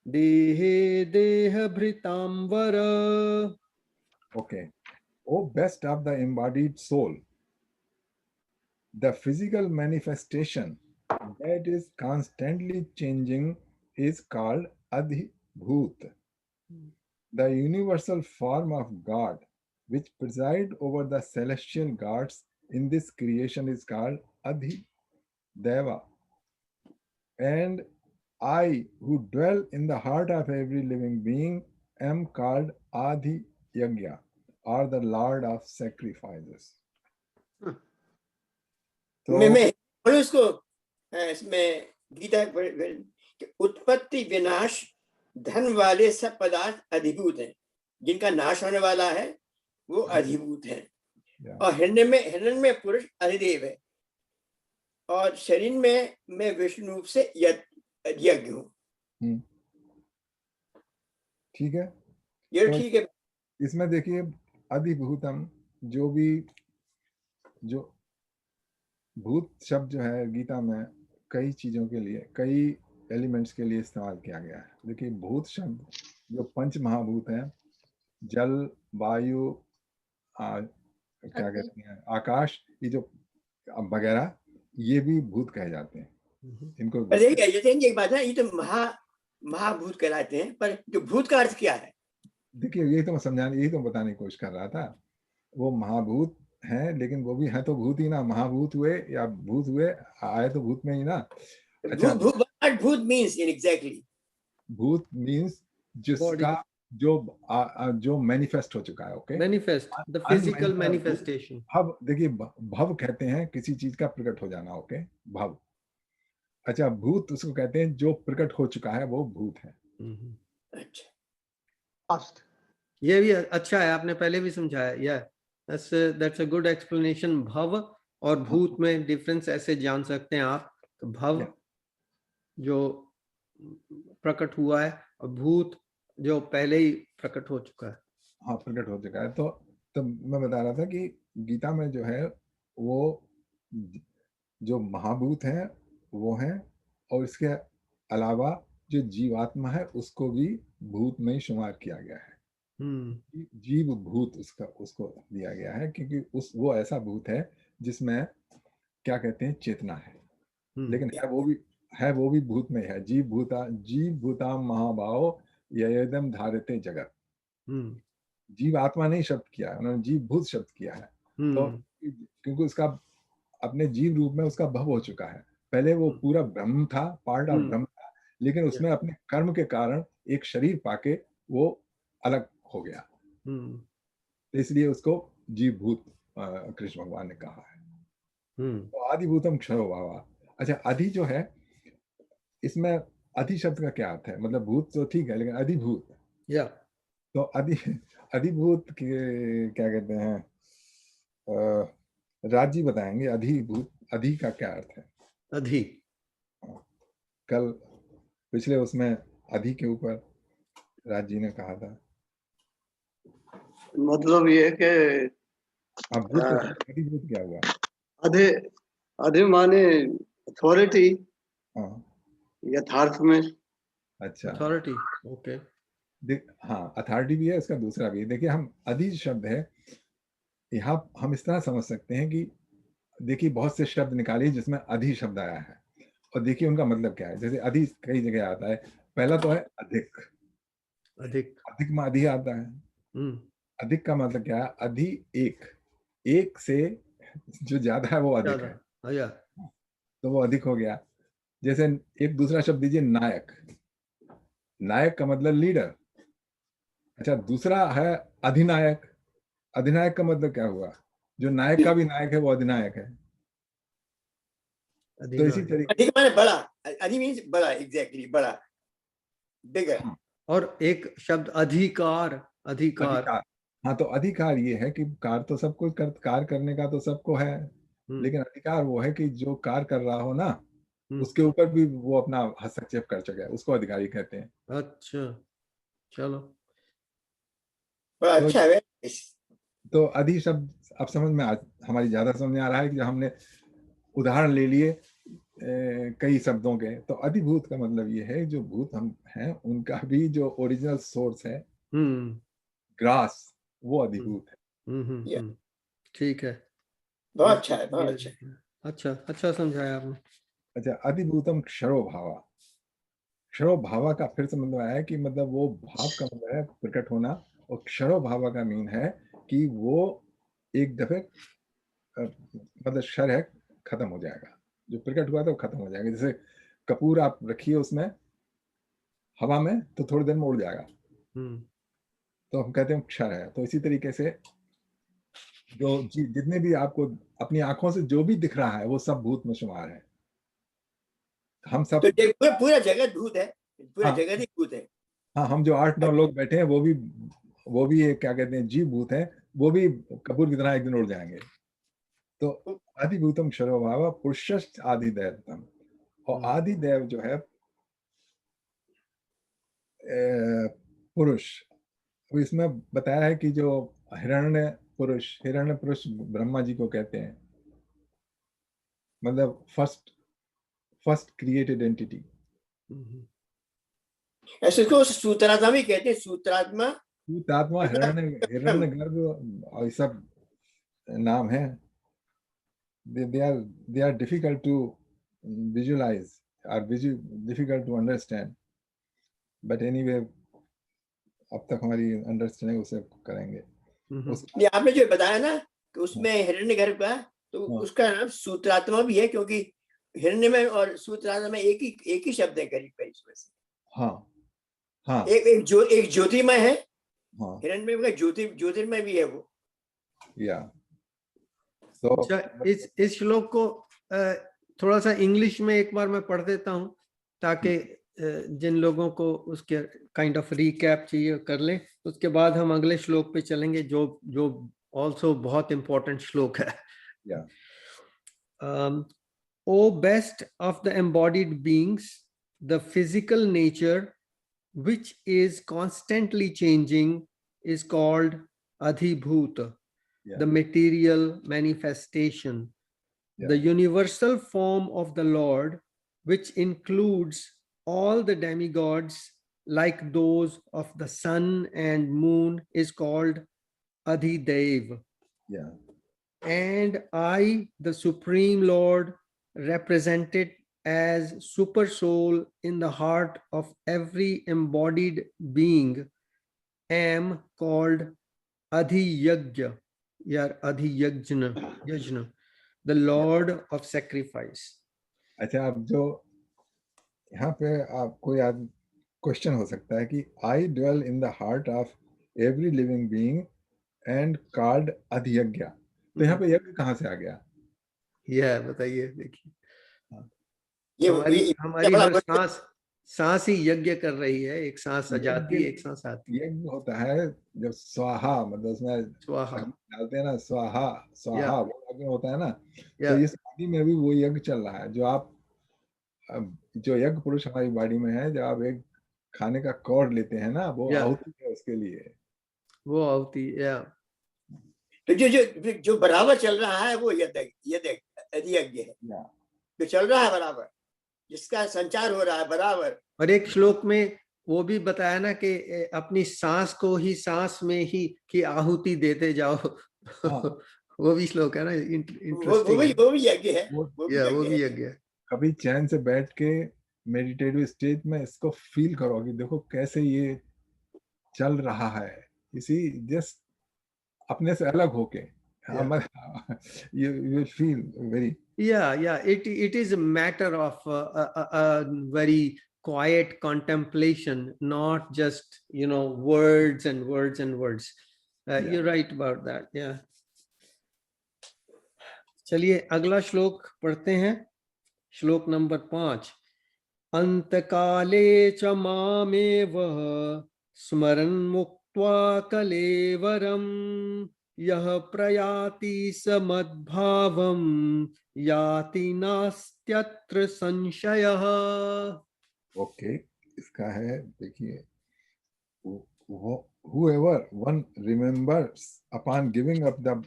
B: देहे देहभृतांवर।
A: okay. O best of the embodied soul, the physical manifestation that is constantly changing is called Adhibhut. The universal form of God, which preside over the celestial gods in this creation, is called Adhideva. And I, who dwell in the heart of every living being, am called Adi Yagya, or the Lord of Sacrifices.
C: मैं बोलूं इसको, इसमें गीता कि उत्पत्ति विनाश धन वाले सब पदार्थ अधिभूत हैं, जिनका नाश होने वाला है वो अधिभूत हैं। और हिरण्य में पुरुष अधिदेव है, और शरीर में मैं विष्णु रूप से यज्ञ हूँ।
A: ठीक है,
C: ये
A: तो
C: ठीक है।
A: इसमें देखिए अधिभूतम, जो भूत शब्द जो है गीता में कई चीजों के लिए, कई एलिमेंट्स के लिए इस्तेमाल किया गया है। देखिए भूत शब्द जो पंच महाभूत हैं, जल, वायु, क्या कहते हैं, आकाश, ये जो वगैरह, ये भी भूत कहे जाते हैं। इनको
C: एक बात है, ये तो महाभूत कहलाते हैं, पर जो भूत का अर्थ क्या है? देखिए
A: यही तो मैं समझाने, यही तो बताने की कोशिश कर रहा था। वो महाभूत हैं, लेकिन वो भी है तो भूत ही ना। महाभूत हुए या भूत हुए, आए तो भूत में ही ना। अच्छा,
C: भूत मीन्स एग्जैक्टली, भूत
A: मीन्स जिसका जो मैनिफेस्ट हो चुका है। Okay,
B: manifest, the physical manifestation.
A: भव, देखिए भव कहते हैं किसी चीज का प्रकट हो जाना। ओके, भव। अच्छा, भूत उसको कहते हैं जो प्रकट हो चुका है, वो भूत है।
C: अच्छा,
B: ये भी अच्छा है, आपने पहले भी समझाया। या that's a good explanation। भव और भूत में डिफरेंस ऐसे जान सकते हैं आप। तो भव जो प्रकट हुआ है, और भूत जो पहले ही प्रकट हो चुका है।
A: हाँ, प्रकट हो चुका है। तो मैं बता रहा था कि गीता में जो है वो जो महाभूत हैं वो हैं, और इसके अलावा जो जीवात्मा है उसको भी भूत में ही शुमार किया गया है। जीव भूत उसको दिया गया है, क्योंकि वो ऐसा भूत है जिसमें क्या कहते हैं, चेतना है। लेकिन है वो भी भूत में है। जीव भूता महाभाव यदम धारते जगत। जीव आत्मा नहीं शब्द किया है उन्होंने, जीव भूत शब्द किया है। तो क्योंकि उसका अपने जीव रूप में उसका भव हो चुका है। पहले वो पूरा ब्रह्म था, पार्ट ऑफ ब्रह्म था, लेकिन उसमें अपने कर्म के कारण एक शरीर पाके वो अलग हो गया। तो इसलिए उसको जीव भूत कृष्ण भगवान ने कहा है। तो आदिभूतम क्षरो भावा। अच्छा, अधि जो है, इसमें अधि शब्द का क्या अर्थ है? मतलब भूत तो ठीक है, लेकिन अधिभूत, तो अधिभूत के क्या कहते हैं, राजी बताएंगे अधिभूत, अधि का क्या अर्थ है?
B: अधि,
A: कल पिछले उसमें अधि के ऊपर राजी ने कहा था।
D: मतलब ये कि
A: अधिभूत क्या हुआ?
D: अधि माने अथॉरिटी, यथार्थ में।
A: अच्छा,
B: अथॉरिटी, ओके।
A: हाँ, अथॉरिटी भी है, इसका दूसरा भी है। देखिए, हम अधि शब्द है, यहाँ हम इस तरह समझ सकते हैं कि देखिए बहुत से शब्द निकालिए जिसमें अधि शब्द आया है, और देखिए उनका मतलब क्या है। जैसे अधि कई जगह आता है। पहला तो है अधिक। अधिक में अधि आता है। अधिक का मतलब क्या है? अधि एक से जो ज्यादा है वो अधिक है, तो वो अधिक हो गया। जैसे एक दूसरा शब्द दीजिए, नायक। नायक का मतलब लीडर। अच्छा, दूसरा है अधिनायक। अधिनायक का मतलब क्या हुआ? जो नायक का भी नायक है वो अधिनायक है। तो इसी तरीके,
C: अधिक माने बड़ा, अधि मींस बड़ा, एग्जैक्टली बड़ा, बिगर।
B: और एक शब्द अधिकार।
A: हाँ, तो अधिकार ये है कि कार तो सबको कार करने का तो सबको है, लेकिन अधिकार वो है कि जो कार्य कर रहा हो ना
B: हम्म।
A: उसके ऊपर भी वो अपना हस्तक्षेप कर सके, उसको अधिकारी कहते हैं।
B: अच्छा, चलो।
C: बड़ा
A: तो
C: अच्छा है।
A: तो अधि शब्द अब समझ में हमारी ज्यादा समझ में आ रहा है कि जो हमने उदाहरण ले लिए कई शब्दों के। तो अधिभूत का मतलब ये है जो भूत हम हैं उनका भी जो ओरिजिनल सोर्स है
B: हम्म
A: ग्रास, वो अधिभूत है।
C: या।
B: ठीक है।
C: बहुत अच्छा है, बहुत अच्छा है।
B: अच्छा, अच्छा समझाया आपने।
A: अच्छा, अधिभूतम क्षरो भावा। क्षरो भावा का फिर से मतलब आया कि मतलब वो भाव का मतलब है प्रकट होना, और क्षरो भावा का मीन है कि वो एक दफे मतलब क्षर है, खत्म हो जाएगा। जो प्रकट हुआ था वो खत्म हो जाएगा। जैसे कपूर आप रखिए उसमें हवा में तो थोड़ी देर में उड़ जाएगा, तो हम कहते हैं क्षर है। तो इसी तरीके से जो जितने भी आपको अपनी आंखों से जो भी दिख रहा है वो सब भूत में शुमार है। हम सब,
C: तो ये पूरा जगत भूत है, पूरा
A: हाँ,
C: जगत ही भूत है।
A: हाँ, हम जो 8-9 लोग बैठे हैं वो भी एक क्या कहते हैं जीव भूत है। वो भी कपूर की तरह एक दिन उड़ जाएंगे। तो आदिभूतम क्षरो भाव पुरुष आदिदेवतम। और आदिदेव जो है पुरुष। तो इसमें बताया है कि जो हिरण्य पुरुष ब्रह्मा जी को कहते हैं, मतलब फर्स्ट क्रिएटेड एंटिटी।
C: ऐसे को सूत्रात्मा भी कहते हैं, सूत्रात्मा।
A: भूतात्मा, हिरण्य गर्भ और ये सब नाम है। they are difficult to visualize or difficult to understand, but anyway अब तक हमारी अंडरस्टैंडिंग उसे करेंगे।
C: ये आपने जो बताया ना कि उसमें हिरण्यगर्भ का, तो उसका नाम सूत्रात्मा भी है, क्योंकि हिरण्य में और सूत्रात्मा में एक ही शब्द है करीब करीब उसमें से।
A: हाँ, हाँ,
C: एक ज्योतिमय है,
A: हाँ,
C: हिरण्य में ज्योतिर्मय भी है वो।
A: या तो
B: इस श्लोक को थोड़ा सा इंग्लिश में एक बार मैं पढ़ देता हूं, ताकि जिन लोगों को उसके काइंड ऑफ रिकैप चाहिए कर लें। उसके बाद हम अगले श्लोक पे चलेंगे जो ऑल्सो बहुत इंपॉर्टेंट श्लोक है। O best of the embodied beings, the physical nature which is constantly changing is called Adhibhuta, the material manifestation. The universal form of the Lord, which includes all the demigods like those of the sun and moon, is called Adhidev. And I, the Supreme Lord, represented as super soul in the heart of every embodied being, am called Adhiyagya, or Adhiyajna, the Lord of sacrifice.
A: अच्छा, अब जो यहाँ पे आपको याद question हो सकता है कि I dwell in the heart of every living being and called अधियज्ञ। तो यहाँ पे यज्ञ कहाँ से आ गया?
B: बताइए। देखिए,
C: ये
B: हमारी हर सांस ही यज्ञ कर रही है। एक सांस जाती है, एक सांस आती है।
A: यज्ञ होता है जब स्वाहा, मतलब उसमें
B: स्वाहा
A: डालते हैं ना, स्वाहा स्वाहा, वो यज्ञ होता है ना।
B: या
A: तो इस बॉडी में भी वो यज्ञ चल रहा है। जो यज्ञ पुरुष हमारी बॉडी में है, जब आप एक खाने का कौड़ लेते हैं ना, वो आहुति है उसके लिए,
B: वो आहुति। या
C: तो जो बराबर चल रहा है वो यज्ञ है, जो चल रहा है बराबर, जिसका संचार हो रहा है बराबर।
B: और एक श्लोक में वो भी बताया ना कि अपनी सांस को ही सांस में ही की आहुति देते जाओ। वो भी श्लोक है ना, इंटरेस्टिंग।
C: वो भी यज्ञ है,
B: वो भी यज्ञ है।
A: कभी चैन से बैठ के मेडिटेटिव स्टेज में इसको फील करो कि देखो कैसे ये चल रहा है, इसी जस्ट अपने से अलग होके। you will feel very
B: it is a matter of a very quiet contemplation, not just words and words and words. You're right about that. चलिए अगला श्लोक पढ़ते हैं। श्लोक नंबर 5। अंतकाले च मामेव स्मरन् मुक्त्वा कलेवरम् यह प्रयाति समद्भावम याति नास्त्यत्र संशयः।
A: ओके, इसका है, देखिए, whoever one remembers upon giving up the,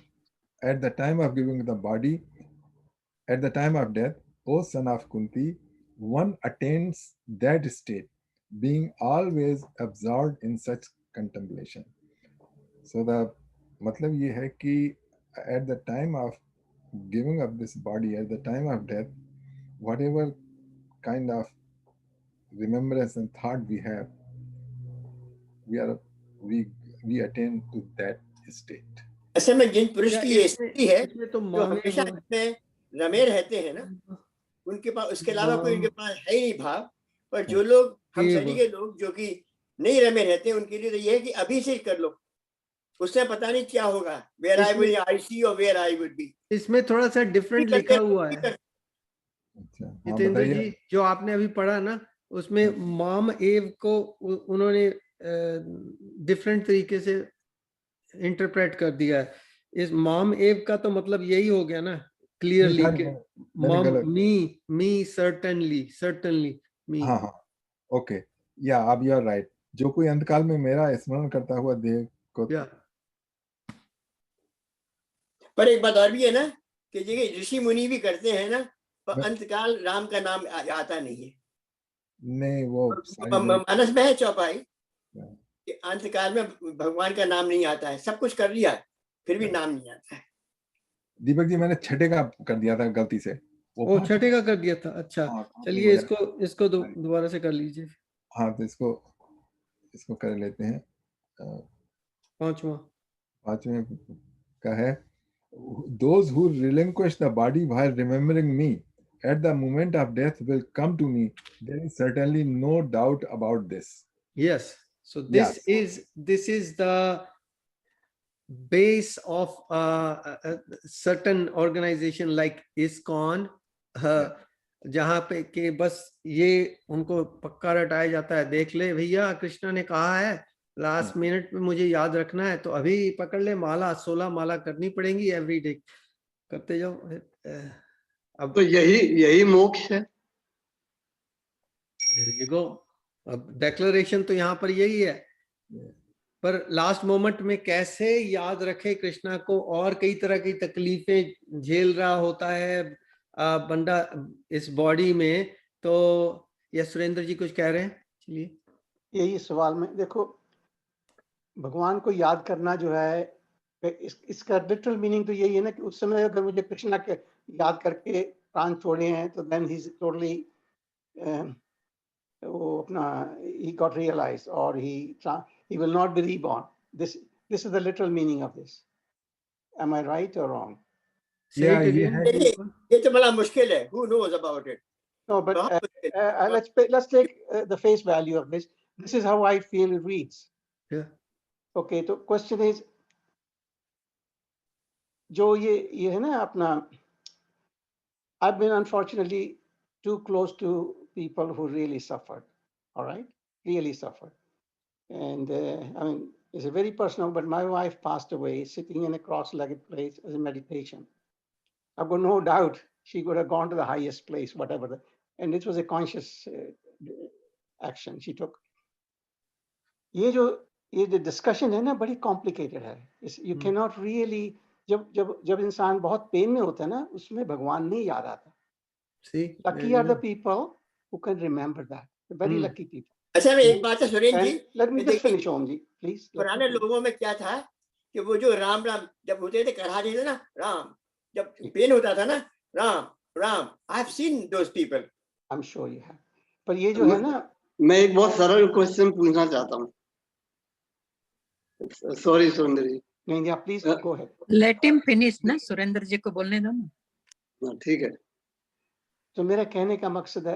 A: at the time of giving the body, at the time of death, O son of Kunti, one attains that state, being always absorbed in such contemplation. So the मतलब ये है कि at the time of giving up this body, at the time of death, whatever kind of remembrance and thought we have, we attain to that state.
C: ऐसे में जिन पुरुष की ये स्थिति है
B: इसमें तो
C: जो हमेशा इसमें रमे रहते हैं ना, उनके पास उसके अलावा कोई उनके पास है ही नहीं भाव। पर जो लोग हम सभी के लोग जो कि नहीं रमे रहते, उनके लिए तो ये है कि अभी से कर लो, उससे पता नहीं क्या होगा, where I will I see or where I would be।
B: इसमें थोड़ा सा डिफरेंट लिखा हुआ है जितेंद्र जी, जो आपने अभी पढ़ा ना, उसमें माम एव को उन्होंने डिफरेंट तरीके से इंटरप्रेट कर दिया है। इस माम एव का तो मतलब यही हो गया ना क्लियरली, माम मी सर्टेनली मी।
A: हाँ हाँ, ओके, या आप यू आर राइट। जो कोई अंतकाल में मेरा स्मरण करता हुआ देह को,
C: पर एक बात और भी है ना कि जगह ऋषि मुनि भी करते हैं ना, पर अंतकाल राम का नाम आता नहीं है।
A: नहीं, वो
C: मानस में है चौपाई कि अंतकाल में भगवान का नाम नहीं आता है, सब कुछ कर लिया फिर भी नाम नहीं आता है।
A: दीपक जी, मैंने छठे का कर दिया था गलती से।
B: वो छठे का कर दिया था, अच्छा। चलिए इसको दोबारा से कर लीजिए।
A: हाँ, तो इसको कर लेते हैं। पांचवें का है, those who relinquish the body while remembering me at the moment of death will come to me. There is certainly no doubt about this.
B: Yes, so this is the base of a certain organization like ISKCON, जहाँ पे के बस ये उनको पक्का रटाया जाता है, देख ले भैया कृष्णा ने कहा है लास्ट मिनट में मुझे याद रखना है, तो अभी पकड़ ले माला, 16 माला करनी पड़ेंगी एवरी डे, करते जाओ। अब
D: तो यही मोक्ष है।
B: देखो, अब डेक्लरेशन तो यहाँ पर यही है, पर लास्ट मोमेंट में कैसे याद रखे कृष्णा को, और कई तरह की तकलीफें झेल रहा होता है बंदा इस बॉडी में। तो ये सुरेंद्र जी कुछ कह रहे हैं, चलिए।
D: यही सवाल में देखो, भगवान को याद करना जो है, इसका लिटरल मीनिंग तो यही है ना कि उस समय अगर मुझे कृष्णा के याद करके प्राण छोड़े हैं, तो देन ही इज टोटली वो अपना he got realized, or he will not be reborn. This is the literal meaning of this. Am I right or wrong?
A: Yeah,
C: ये तो बड़ा मुश्किल है। Who knows about it?
D: No, but let's take the face value of this. This is how I feel it reads.
B: Yeah.
D: Okay, so question is, जो ये है ना अपना, I've been unfortunately too close to people who really suffered. All right, really suffered, and I mean, it's a very personal. But my wife passed away sitting in a cross-legged place as a meditation. I've got no doubt she could have gone to the highest place, whatever, and it was a conscious action she took. ये जो discussion है ना, बड़ी complicated है. You cannot really, जब इंसान बहुत pen में होता है ना, उसमें भगवान नहीं याद आता. See, lucky are the people who can remember that. Very lucky people.
C: अच्छा, मैं एक बात है सुरेंद्र जी,
D: let me just finish, Om ji, please.
C: पुराने लोगों में क्या था कि वो जो राम जब होते थे, कहा देते ना राम, जब पेन होता था ना, Ram, I have seen those people.
D: I'm sure you have. पर ये जो है ना,
H: मैं एक बहुत सरल क्वेश्चन पूछना चाहता हूँ। सॉरी सुरेंद्र जी।
D: नहीं, please go ahead.
G: Let him finish ना, सुरेंद्र जी को बोलने दो ना।
H: ठीक है।
D: तो मेरा कहने का मकसद है,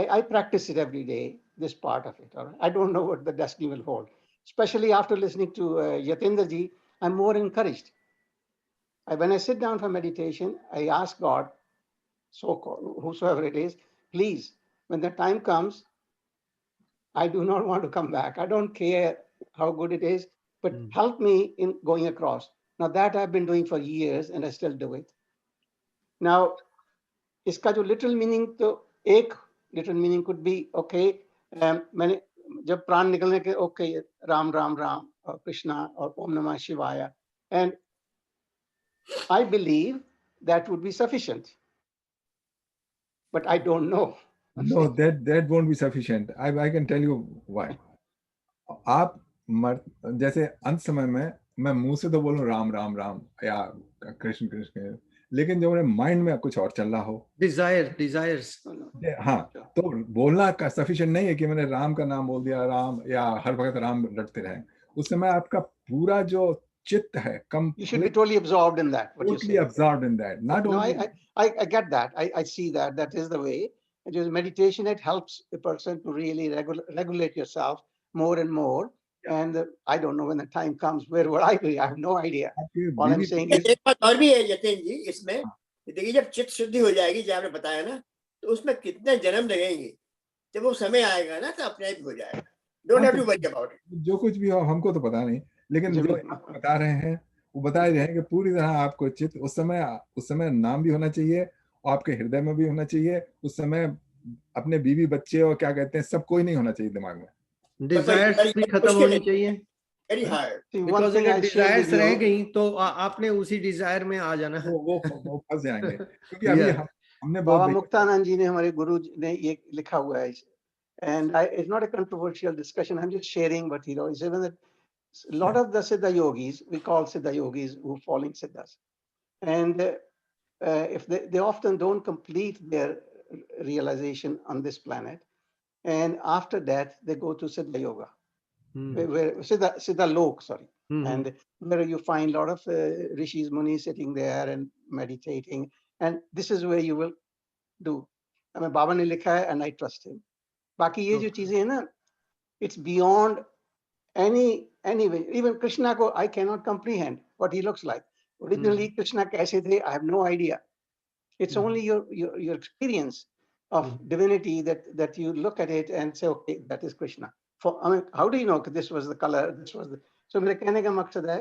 D: I practice it every day, this part of it. All right? I don't know what the destiny will hold. Especially after listening to Yatindra ji, I'm more encouraged. When I sit down for meditation, I ask God, so-called, whosoever it is, please, when the time comes, I do not want to come back. I don't care how good it is, but help me in going across. Now that I've been doing for years and I still do it. Now, इसका जो literal meaning तो एक literal meaning could be okay. मैंने जब प्राण निकलने के okay Ram Ram Ram और कृष्णा और ओम नमः शिवाय, and I believe that would be sufficient, but I don't know.
A: No, that won't be sufficient. I can tell you why. आप जैसे अंत समय में मैं मुंह से तो बोलूं राम राम राम या कृष्ण कृष्ण, लेकिन जो मेरे माइंड में कुछ और चल रहा हो,
B: desires,
A: हाँ, तो बोलना का सफिशिएंट नहीं है कि मैंने राम का नाम बोल दिया राम या हर वक्त राम रटते रहे. उस समय आपका पूरा जो चित्त है,
D: You should be totally absorbed in that. What
A: totally
D: you say.
A: absorbed in that. Not
D: No,
A: only
D: I get that. I see that. That is the way. It is meditation. It helps a person to really regulate yourself more and more. And I don't know when the time comes. Where would I be? I have no idea. All I'm saying is.
C: एक बात और भी है जतिन जी इसमें, देखिए जब चित्त शुद्धि हो जाएगी, जब आपने बताया ना, तो उसमें कितने जन्म लगेंगे, जब वो समय आएगा ना तो अपने आप हो जाएगा. Don't have to worry about it.
A: जो कुछ भी हो हमको तो पता नहीं, लेकिन जो बता रहे हैं वो बता रहे हैं कि पूरी तरह आपको चित्त उस समय नाम भी होना चाहिए और आपके हृदय में भी होना चाहिए. उस समय अपने बीवी बच्चे और क्या कहते हैं सब कोई नहीं होना चाहिए दिमाग में.
B: desires भी खत्म होनी चाहिए.
C: Very hard.
B: Because अगर desires रह गई तो आपने उसी desire में आ जाना है.
A: वो फंस जाएंगे, क्योंकि अभी हमने
D: बाबा मुक्तानंद जी ने, हमारे गुरु ने ये लिखा हुआ है, and it's not a controversial discussion. I'm just sharing what he wrote. He said that a lot of the Siddha yogis, we call Siddha yogis who fall in Siddhas, and if they often don't complete their realization on this planet, and after that they go to Siddha yoga, where Siddha lok, sorry, and where you find a lot of rishis, munis sitting there and meditating, and this is where you will do. I mean, Baba ne likha hai, and I trust him. बाकी ये जो चीजें हैं ना, it's beyond any way. Even Krishna को I cannot comprehend what he looks like. Originally Krishna कैसे थे, I have no idea. It's only your experience of divinity that you look at it and say, okay, that is Krishna. I mean, how do you know this was the color, this was the... So मेरे कहने का मकसद है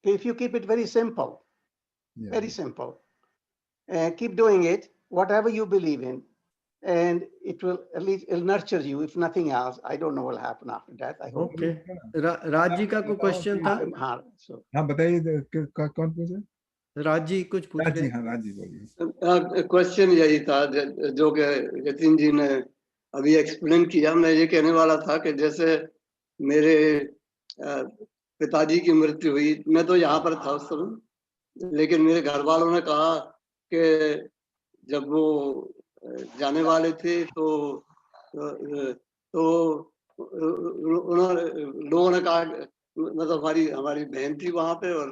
D: कि if you keep it very simple, very simple, keep doing it, whatever you believe in, and it will at least it'll nurture you, if nothing else. I don't know what will happen after that. I hope.
B: Okay. Raj ji का कोई question था?
A: हाँ बताइए, कौन पूछे?
B: राज जी कुछ पूछ रहे हैं?
A: राज जी बोलिए.
H: क्वेश्चन यही था जो कि जतिन जी ने अभी एक्सप्लेन किया. मैं ये कहने वाला था कि जैसे मेरे पिताजी की मृत्यु हुई, मैं तो यहाँ पर था उस समय, लेकिन मेरे घर वालों ने कहा कि जब वो जाने वाले थे तो उन्होंने लोगों ने कहा, मतलब हमारी बहन थी वहां पे और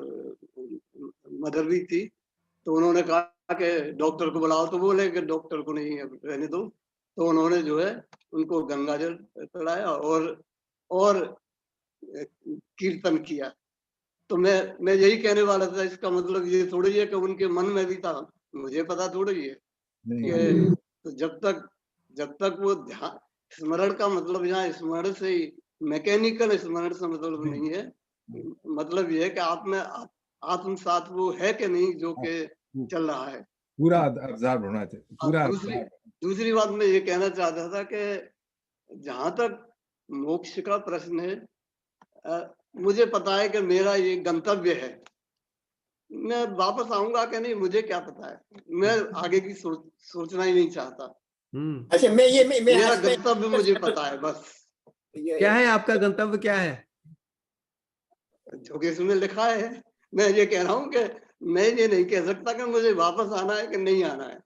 H: मदर भी थी, तो उन्होंने कहा कि डॉक्टर को बुलाओ, तो बोले कि डॉक्टर को नहीं रहने दो. तो उन्होंने जो है उनको गंगाजल चढ़ाया और कीर्तन किया. तो मैं यही कहने वाला था, इसका मतलब ये थोड़ी है कि उनके मन में भी था, मुझे पता थोड़ी है. तो जब तक वो ध्यान स्मरण का मतलब यहाँ स्मरण से मैकेनिकल स्मरण से मतलब नहीं है. मतलब ये है कि आप में आत्मसात वो है कि नहीं जो कि चल रहा है,
A: पूरा ऑब्जर्व होना चाहिए, पूरा.
H: दूसरी बात मैं ये कहना चाहता था कि जहां तक मोक्ष का प्रश्न है, मुझे पता है कि मेरा ये गंतव्य है. मैं वापस आऊंगा कि नहीं मुझे क्या पता है, मैं आगे की सोचना ही नहीं चाहता.
C: अच्छा,
H: मेरा गंतव्य मुझे पता है बस.
B: क्या है आपका गंतव्य, क्या है
H: जो कि इसमें लिखा है? मैं ये कह रहा हूँ कि मैं ये नहीं कह सकता कि मुझे वापस आना है कि नहीं आना है.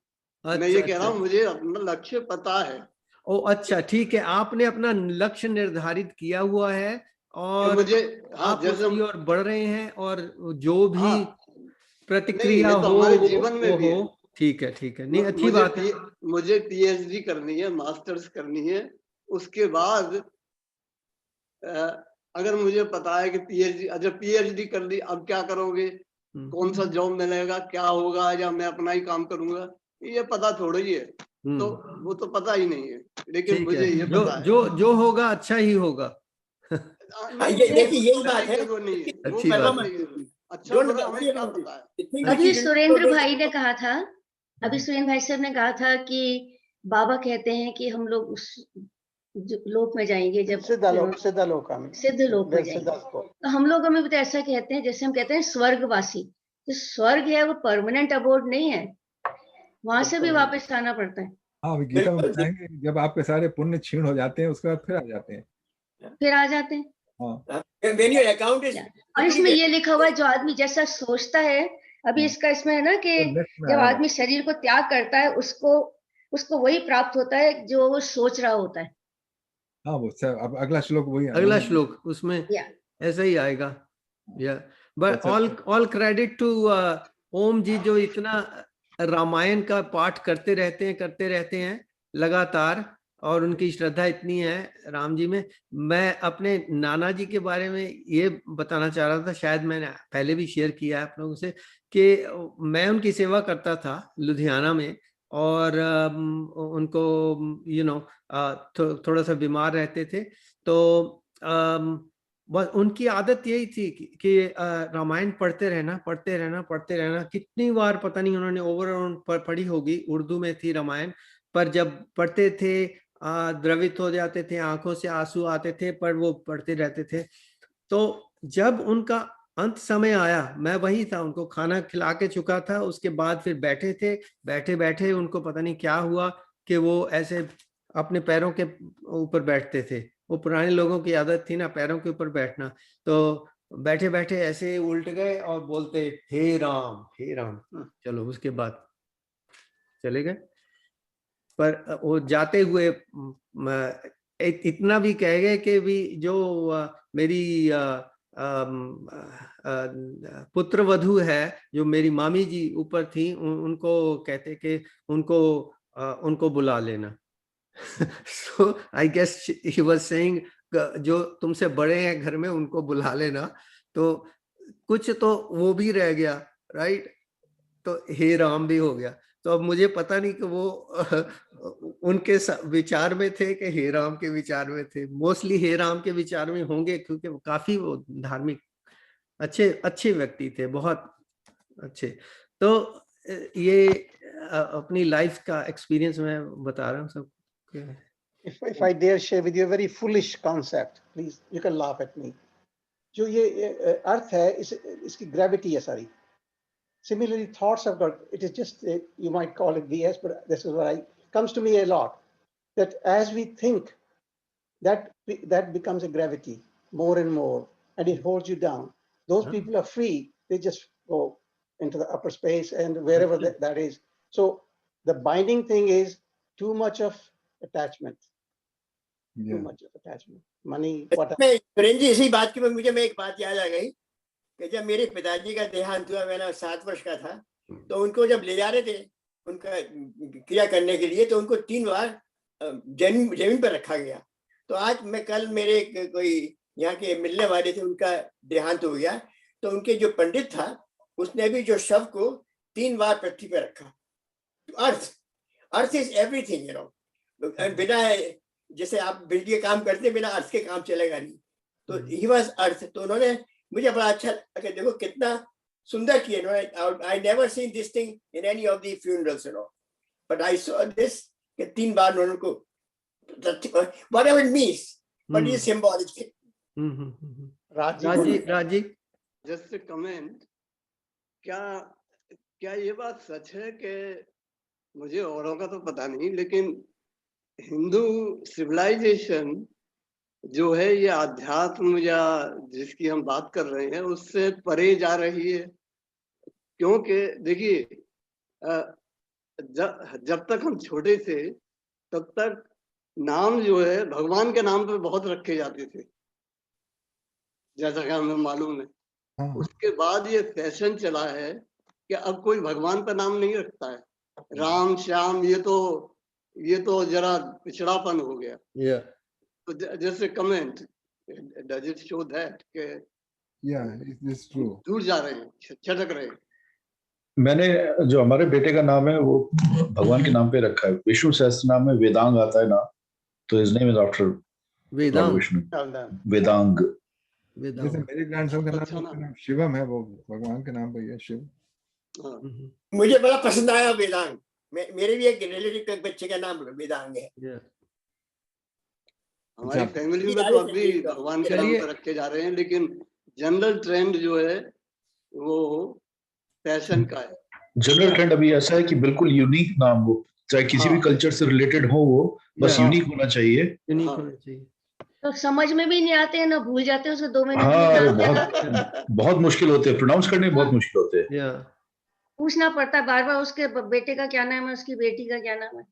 H: मैं ये कह रहा हूँ मुझे अपना लक्ष्य पता है.
B: ओ अच्छा, ठीक है, आपने अपना लक्ष्य निर्धारित किया हुआ है और
H: मुझे
B: आप उसकी ओर बढ़ रहे हैं, और जो भी प्रतिक्रिया
H: तो
B: हो
H: हमारे जीवन में भी
B: हो. ठीक है, नहीं, अच्छी बात है.
H: मुझे पीएचडी करनी है, मास्टर्स करनी है. उसके बाद अगर मुझे पता है कि पीएचडी कर ली, अब क्या करोगे, कौन सा जॉब मिलेगा, क्या होगा, या मैं अपना ही काम करूंगा, ये पता थोड़ा ही है. तो वो तो पता ही नहीं है, लेकिन मुझे ये पता है
B: जो होगा अच्छा ही होगा.
C: ये देखिए यही बात है
H: वो नहीं है, वो
B: अच्छी
H: पहला
B: बात
H: नहीं है। अच्छा
C: Don't
H: बुरा
C: worry
H: हमें क्या
C: about it.
H: पता है?
C: The thing
F: अभी
C: which is
F: सुरेंद्र
C: important-
F: भाई ने कहा था, अभी सुरेंद्र भाई साहब ने कहा था कि बाबा कहते हैं कि हम लोग उस लोक में जाएंगे जब
D: सिद्धलोक
F: सिद्ध लोक में
D: Well,
F: जाएंगे।
D: Siddharth.
F: तो हम लोग हमें भी तो ऐसा कहते हैं, जैसे हम कहते हैं स्वर्गवासी। जो स्वर्ग है वो परमानेंट अबोर्ड नहीं है, वहां से भी वापस आना पड़ता है,
A: हाँ, अभी गीता में
C: बिल्कुल।
A: बताएंगे जब आपके सारे पुण्य क्षीण हो जाते हैं उसके बाद फिर आ जाते हैं।
F: फिर आ जाते हैं।
A: हाँ,
C: when your account is
F: और इसमें ये लिखा हुआ है जो आदमी जैसा सोचता है, अभी इसका इसमें है ना कि
A: तो next में
F: जब
A: आएगा।
F: आदमी शरीर को त्याग करता है उसको वही प्राप्त होता है जो वो सोच रहा होता है।
A: हाँ, वो अब अगला श्लोक वही
B: अगला श्लोक उसमें
F: या
B: ऐसा ही आएगा। या बट
A: अच्छा।
B: ऑल क्रेडिट टू ओम जी, जो इतना रामायण का पाठ करते रहते हैं लगातार, और उनकी श्रद्धा इतनी है राम जी में। मैं अपने नाना जी के बारे में ये बताना चाह रहा था, शायद मैंने पहले भी शेयर किया है आप लोगों से, कि मैं उनकी सेवा करता था लुधियाना में, और उनको थोड़ा सा बीमार रहते थे, तो बस उनकी आदत यही थी कि रामायण पढ़ते रहना। कितनी बार पता नहीं उन्होंने ओवर पढ़ी होगी, उर्दू में थी रामायण, पर जब पढ़ते थे द्रवित हो जाते थे, आंखों से आंसू आते थे, पर वो पढ़ते रहते थे। तो जब उनका अंत समय आया, मैं वही था, उनको खाना खिला के चुका था, उसके बाद फिर बैठे उनको पता नहीं क्या हुआ कि वो ऐसे अपने पैरों के ऊपर बैठते थे। वो पुराने लोगों की आदत थी ना पैरों के ऊपर बैठना, तो बैठे ऐसे उल्ट गए और बोलते हे राम। चलो उसके बाद चले गए। पर वो जाते हुए इतना भी कह गए कि भी जो मेरी पुत्र वधू है, जो मेरी मामी जी ऊपर थी, उनको कहते कि उनको बुला लेना। So I guess he was saying जो तुमसे बड़े हैं घर में उनको बुला लेना। तो कुछ तो वो भी रह गया, राइट? तो हे राम भी हो गया। तो अब मुझे पता नहीं कि वो उनके विचार में थे कि हे राम के विचार में थे। मोस्टली हे राम के विचार में होंगे, क्योंकि वो काफी वो धार्मिक अच्छे व्यक्ति थे, बहुत अच्छे। तो ये अपनी लाइफ का एक्सपीरियंस मैं बता रहा हूँ सब।
D: If I dare share with you a very foolish concept, please, you can laugh at me. जो ये अर्थ है, इसकी gravity है सारी. Similarly, thoughts have got, it is just, you might call it BS, but this is what comes to me a lot, that as we think, that becomes a gravity more and more, and it holds you down. Those people are free, they just go into the upper space and wherever that is. So the binding thing is too much of attachment. Too much of attachment. Money, whatever.
C: मैं सुरेंद्र जी इसी बात की मुझे एक बात याद आ गई कि जब मेरे पिताजी का देहांत हुआ, मैं 7 वर्ष का था, तो उनको जब ले जा रहे थे उनका क्रिया करने के लिए, तो उनको 3 बार जमीन पर रखा गया। तो आज कल मेरे कोई यहाँ के मिलने वाले थे, उनका देहांत हो गया, तो उनके जो पंडित था उसने भी जो शव को 3 बार पृथ्वी पर रखा। Earth is everything, you know. बिना जैसे आप बिजली का काम करते हैं, बिना अर्थ के काम चलेगा नहीं। तो ही वाज अर्थ। तो उन्होंने मुझे बड़ा अच्छा लगा कि देखो कितना सुंदर किया इन्होंने। I never seen this thing in any of the funerals, you know, but I saw this कि 3 बार उन्होंने को whatever it means, but it is symbolic.
B: राजी
H: जस्ट कमेंट, क्या ये बात सच है कि मुझे औरों का तो पता नहीं, लेकिन हिंदू सिविलाइजेशन जो है ये अध्यात्म या जिसकी हम बात कर रहे हैं उससे परे जा रही है? क्योंकि देखिए जब तक हम छोटे थे तब तक नाम जो है भगवान के नाम पे बहुत रखे जाते थे, जैसा कि हमें मालूम है। उसके बाद ये फैशन चला है कि अब कोई भगवान पर नाम नहीं रखता है। राम श्याम ये तो जरा पिछड़ापन हो गया। तो जैसे comment, does it show that कि
A: इट इज ट्रू,
H: दूर जा रहे हैं, छटक रहे हैं?
I: मैंने जो हमारे बेटे का नाम है वो भगवान के नाम पे रखा है। विष्णु सहस्त्र नाम में वेदांग आता है ना, तो his name is after Vishnu, Vedang.
B: without.
A: जैसे मेरे ग्रैंडसन का
H: अच्छा
A: नाम
H: नाम।
A: शिवम है, वो भगवान के नाम पे ही है, शिव।
H: हाँ,
C: मुझे बड़ा पसंद आया वेदांग। मेरे भी एक रिलेटिव के बच्चे का नाम वेदांग है।
B: Yeah.
H: हमारी
A: अच्छा।
H: फैमिली में तो अब भी भगवान के नाम
B: चलिए।
H: पर रखे जा रहे हैं, लेकिन जनरल ट्रेंड जो है वो पैशन का है।
I: जनरल ट्रेंड अभी ऐसा है कि बिल्कुल यूनिक नाम हो, चाहे किसी भी
H: हाँ।
I: कल्चर से रिलेटेड हो, वो बस
B: Yeah.
I: यूनिक होना चाहिए।
B: यूनिक
H: हाँ।
B: होना चाहिए।
F: तो समझ में भी नहीं आते हैं ना, भूल जाते हैं उसको 2 मिनट में।
I: हाँ,
F: नाम क्या
I: बहुत बहुत मुश्किल होते हैं, प्रोनाउंस करने में बहुत मुश्किल होते हैं।
B: Yeah.
F: पूछना पड़ता है बार बार, उसके बेटे का क्या नाम है, उसकी बेटी का क्या नाम है।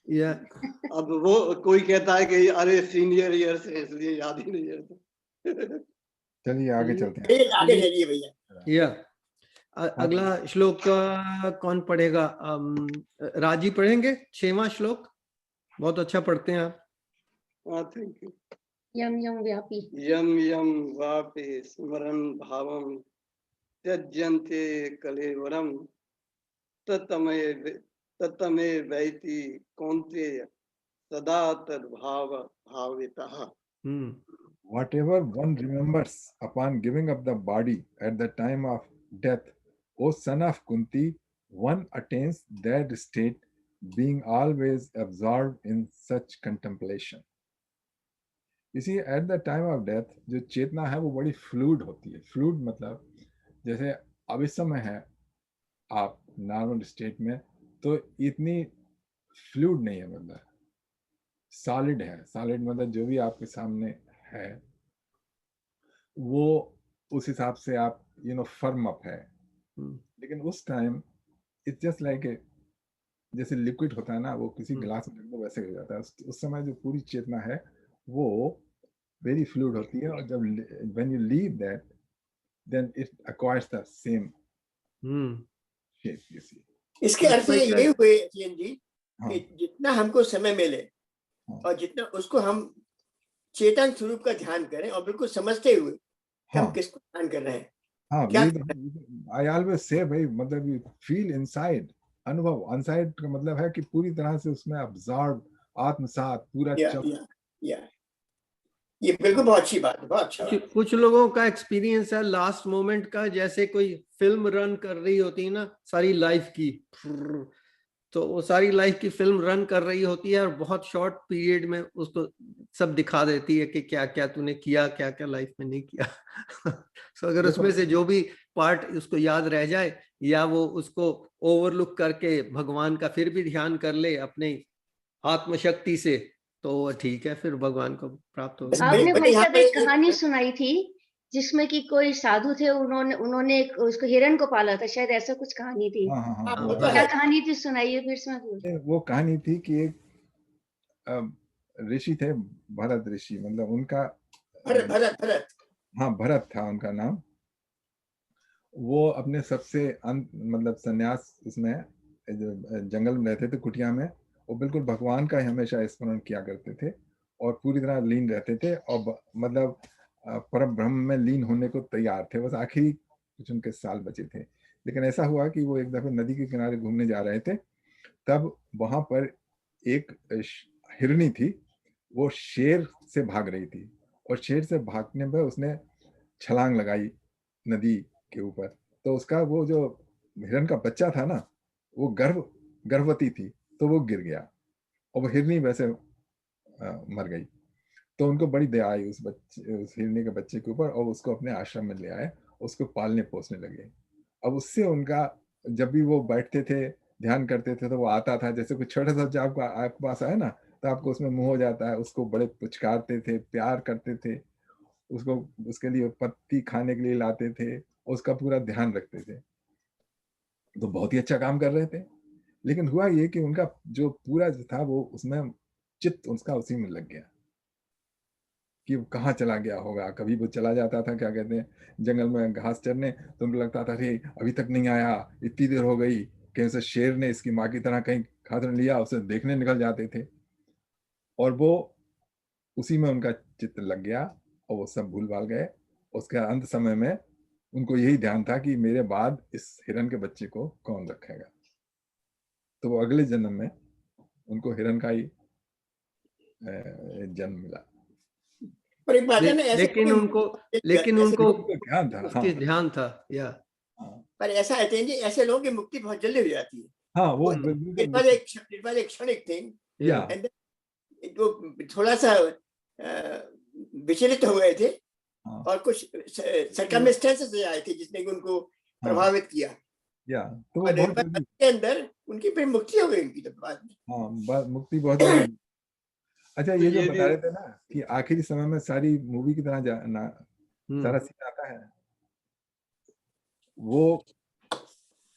B: Yeah.
H: अब वो कोई कहता है कि अरे सीनियर ईयर से इसलिए याद ही नहीं है।
A: चलिए आगे
B: चलिए।
A: चलते हैं।
C: चलिए आगे चलिए भैया।
B: Yeah. अगला श्लोक कौन पढ़ेगा? राजी पढ़ेंगे 6वां श्लोक। बहुत अच्छा पढ़ते हैं आप।
H: हाँ, थैंक यू।
F: यम यम व्यापी।
H: यम यम वापि स्मरन् भावं त्यज्यन्ते कलेवरं तत्तमे वैति कौन्तेय सदा तद्भाव भावितः।
A: Whatever one remembers upon giving up the body at the time of death, O son of Kunti, one attains that state, being always absorbed in such contemplation. इसी at the time of death जो चेतना है वो बड़ी fluid होती है। Fluid मतलब जैसे अब इस समय है आप नॉर्मल स्टेट में, तो इतनी फ्लूइड नहीं है, मतलब सॉलिड है। सॉलिड मतलब जो भी आपके सामने है वो उस हिसाब से आप फर्म अप है। लेकिन उस टाइम इट्स जस्ट लाइक जैसे लिक्विड होता है ना, वो किसी गिलास में तो वैसे हो जाता है। उस समय जो पूरी चेतना है वो वेरी फ्लूइड होती है, और जब when you leave that then it acquires the same shape. You see,
C: इसके अर्थ ये हुए सीएन जी
A: हाँ,
C: कि जितना हमको समय मिले और जितना उसको हम चेतन स्वरूप का ध्यान करें, और बिल्कुल समझते हुए कि हम किसको ध्यान कर रहे हैं।
A: हाँ,
C: क्या
A: आई ऑलवेज से भाई, मतलब यू फील इनसाइड। अनुभव अनसाइड का मतलब है कि पूरी तरह से उसमें अब्जॉर्ब, आत्मसात पूरा
C: ये बिल्कुल बहुत अच्छी बात है, बहुत अच्छा बात।
B: कुछ लोगों का एक्सपीरियंस है लास्ट मोमेंट का, जैसे कोई फिल्म रन कर रही होती है ना सारी लाइफ की, तो वो सारी लाइफ की फिल्म रन कर रही होती है और बहुत शॉर्ट पीरियड में उसको सब दिखा देती है कि क्या क्या तूने किया, क्या क्या लाइफ में नहीं किया। तो अगर उसमें से जो भी पार्ट उसको याद रह जाए, या वो उसको ओवरलुक करके भगवान का फिर भी ध्यान कर ले अपने आत्मशक्ति से, तो ठीक है, फिर भगवान को प्राप्त होगा।
F: आपने भाई साहब एक कहानी सुनाई थी जिसमें कि कोई साधु थे, उन्होंने उसको हिरण को पाला था, शायद ऐसा कुछ कहानी थी। क्या कहानी थी, सुनाइए फिर से।
A: वो कहानी थी कि एक ऋषि थे, भरत ऋषि, मतलब उनका
C: भरत
A: हाँ, भरत था उनका नाम। वो अपने सबसे अंत मतलब सन्यास इसमें जंगल में रहते थे, कुटिया में। वो बिल्कुल भगवान का ही हमेशा स्मरण किया करते थे और पूरी तरह लीन रहते थे, और मतलब परम ब्रह्म में लीन होने को तैयार थे। बस आखिरी कुछ उनके साल बचे थे। लेकिन ऐसा हुआ कि वो एक दफे नदी के किनारे घूमने जा रहे थे, तब वहां पर एक हिरनी थी, वो शेर से भाग रही थी, और शेर से भागने पर उसने छलांग लगाई नदी के ऊपर। तो उसका वो जो हिरन का बच्चा था ना, वो गर्भवती थी, तो वो गिर गया और वो हिरनी वैसे मर गई। तो उनको बड़ी दया आई उस हिरनी के बच्चे के ऊपर, और उसको अपने आश्रम में ले आए, उसको पालने पोसने लगे। अब उससे उनका, जब भी वो बैठते थे ध्यान करते थे, तो वो आता था, जैसे कोई छोटा सा बच्चा आपके पास आए ना, तो आपको उसमें मुंह हो जाता है, उसको बड़े पुचकारते थे, प्यार करते थे, उसको उसके लिए पत्ती खाने के लिए लाते थे, उसका पूरा ध्यान रखते थे। तो बहुत ही अच्छा काम कर रहे थे। लेकिन हुआ ये कि उनका जो पूरा जो था वो उसमें चित्त उसका उसी में लग गया कि वो कहाँ चला गया होगा। कभी वो चला जाता था, क्या कहते हैं, जंगल में घास चरने, तो उनको लगता था अरे अभी तक नहीं आया, इतनी देर हो गई, कहीं से शेर ने इसकी माँ की तरह कहीं खा तो लिया, उसे देखने निकल जाते थे। और वो उसी में उनका चित्त लग गया और वो सब भूल भाल गए। उसके अंत समय में उनको यही ध्यान था कि मेरे बाद इस हिरन के बच्चे को कौन रखेगा। तो वो अगले जन्म में उनको हिरन का ही जन्म मिला।
C: पर एक बात है ना, ऐसे
B: लेकिन
C: कोई-
B: उनको
A: तो ध्यान था, हाँ,
B: उसके ध्यान था, या
C: पर ऐसा है जी, ऐसे लोगों की मुक्ति बहुत जल्दी हो जाती है।
A: हाँ, वो
C: इट वाज एक क्षणिक थिंग,
A: या
C: एंड वो थोड़ा सा विचलित हो गए थे,
A: हाँ,
C: और कुछ सर्कमस्टेंसेस आए थे जिसने कि उनको प्रभावित किया,
A: या तो वो
C: और
A: बहुत जल्दी,
C: के अंदर उनकी फिर मुक्ति हो गई उनकी तो बाद में।
A: हाँ, मुक्ति बहुत जल्दी। अच्छा, ये जो
H: ये
A: बता
H: भी-
A: रहे थे ना कि आखिरी समय में सारी मूवी की तरह सारा सीन आता है, वो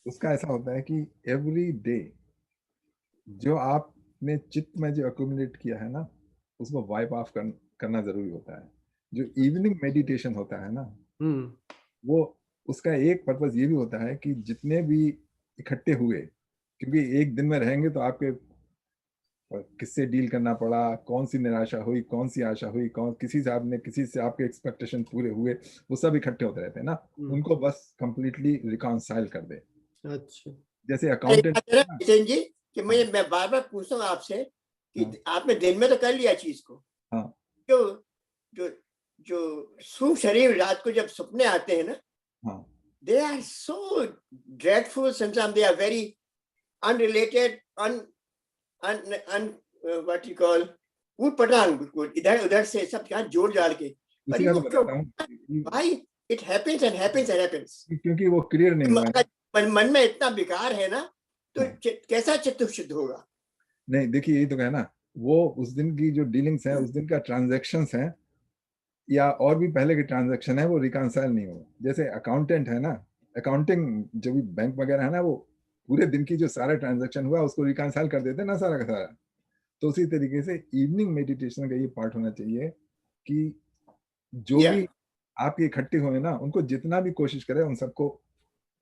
A: उसका ऐसा होता है कि एवरी डे जो आपने चित्त में जो अक्यूमुलेट किया है ना, उसको वाइप ऑफ करना जरूरी होता है। जो इवनिंग मेडिटेशन होता है ना, वो उसका एक पर्पस ये भी होता है कि जितने भी इकट्ठे हुए, क्योंकि एक दिन में रहेंगे तो आपके किससे डील करना पड़ा, कौन सी निराशा हुई, कौन सी आशा हुई, किसी से आपके एक्सपेक्टेशन पूरे हुए, वो सब इकट्ठे होते रहते हैं ना, उनको बस कंप्लीटली रिकॉन्साइल कर दे।
B: अच्छा,
A: जैसे
C: एक
A: अकाउंटेंट
C: बात है ना किशन जी, कि मैं बार बार पूछता हूँ आपसे कि
A: हाँ।
C: आपने दिन में तो कर लिया चीज को,
A: हाँ,
C: जो जो जो सूक्ष्म शरीर रात को जब सपने आते हैं ना,
A: हाँ,
C: they are so dreadful, sometimes they are very unrelated, what you call ऊट पटांग, बिल्कुल इधर उधर से सब क्या जोड़ जाड़ के,
A: उसी का तो बताता हूँ
C: भाई it happens and happens and happens,
A: क्योंकि वो क्लियर नहीं हुआ है।
C: मन में इतना विकार है ना, तो कैसा चित्त शुद्ध होगा?
A: नहीं, देखिए यही तो कहना, वो उस दिन की जो डीलिंग्स है, उस दिन का ट्रांजैक्शंस है, या और भी पहले के ट्रांजैक्शन है, वो रिकॉन्साइल नहीं हो। जैसे अकाउंटेंट है ना, अकाउंटिंग जो भी बैंक वगैरह है ना, वो पूरे दिन की जो सारा ट्रांजैक्शन हुआ उसको रिकॉन्साइल कर देते हैं ना, सारा का सारा। तो उसी तरीके से इवनिंग मेडिटेशन का ये पार्ट होना चाहिए कि जो भी आपके इकट्ठे हुए ना, उनको जितना भी कोशिश करें, उन सबको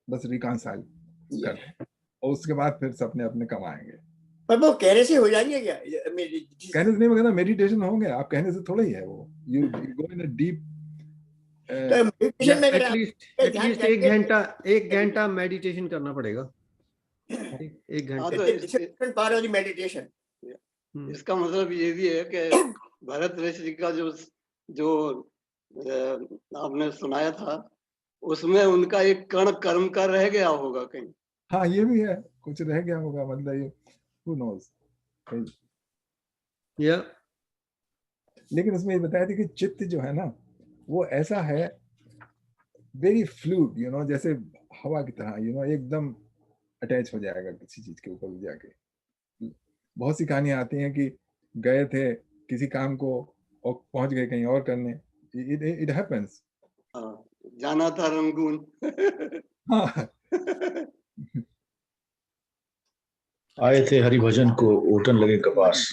A: बस रिकॉन्साइल कर दें, और उसके बाद फिर सब अपने अपने कमाएंगे।
C: पर वो कहने से हो जाएंगे क्या?
A: कहने से नहीं होगा ना, मेडिटेशन होंगे, आप कहने से थोड़ा ही है वो, you go in a deep.
C: तो मेडिटेशन में
B: एटलीस्ट एक घंटा मेडिटेशन करना पड़ेगा, एक घंटे
C: पार वाली मेडिटेशन।
H: इसका मतलब ये भी है कि भरत ऋषि का जो आपने सुनाया था, उसमें उनका एक कण कर्म का रह गया होगा कहीं।
A: हाँ, ये भी है, कुछ रह गया होगा, मतलब ये who knows।
B: या
A: लेकिन उसमें ये बताया था कि चित्त जो है ना, वो ऐसा है वेरी फ्लूइड, जैसे हवा की तरह, एकदम अटैच हो जाएगा किसी चीज के ऊपर जाके। बहुत सी कहानियां आती हैं कि गए थे किसी काम को और पहुंच गए कहीं और करने, इट हैपेंस।
H: जाना था रंगून।
A: हाँ।
I: आए थे हरिभजन को ओटन लगे कपास।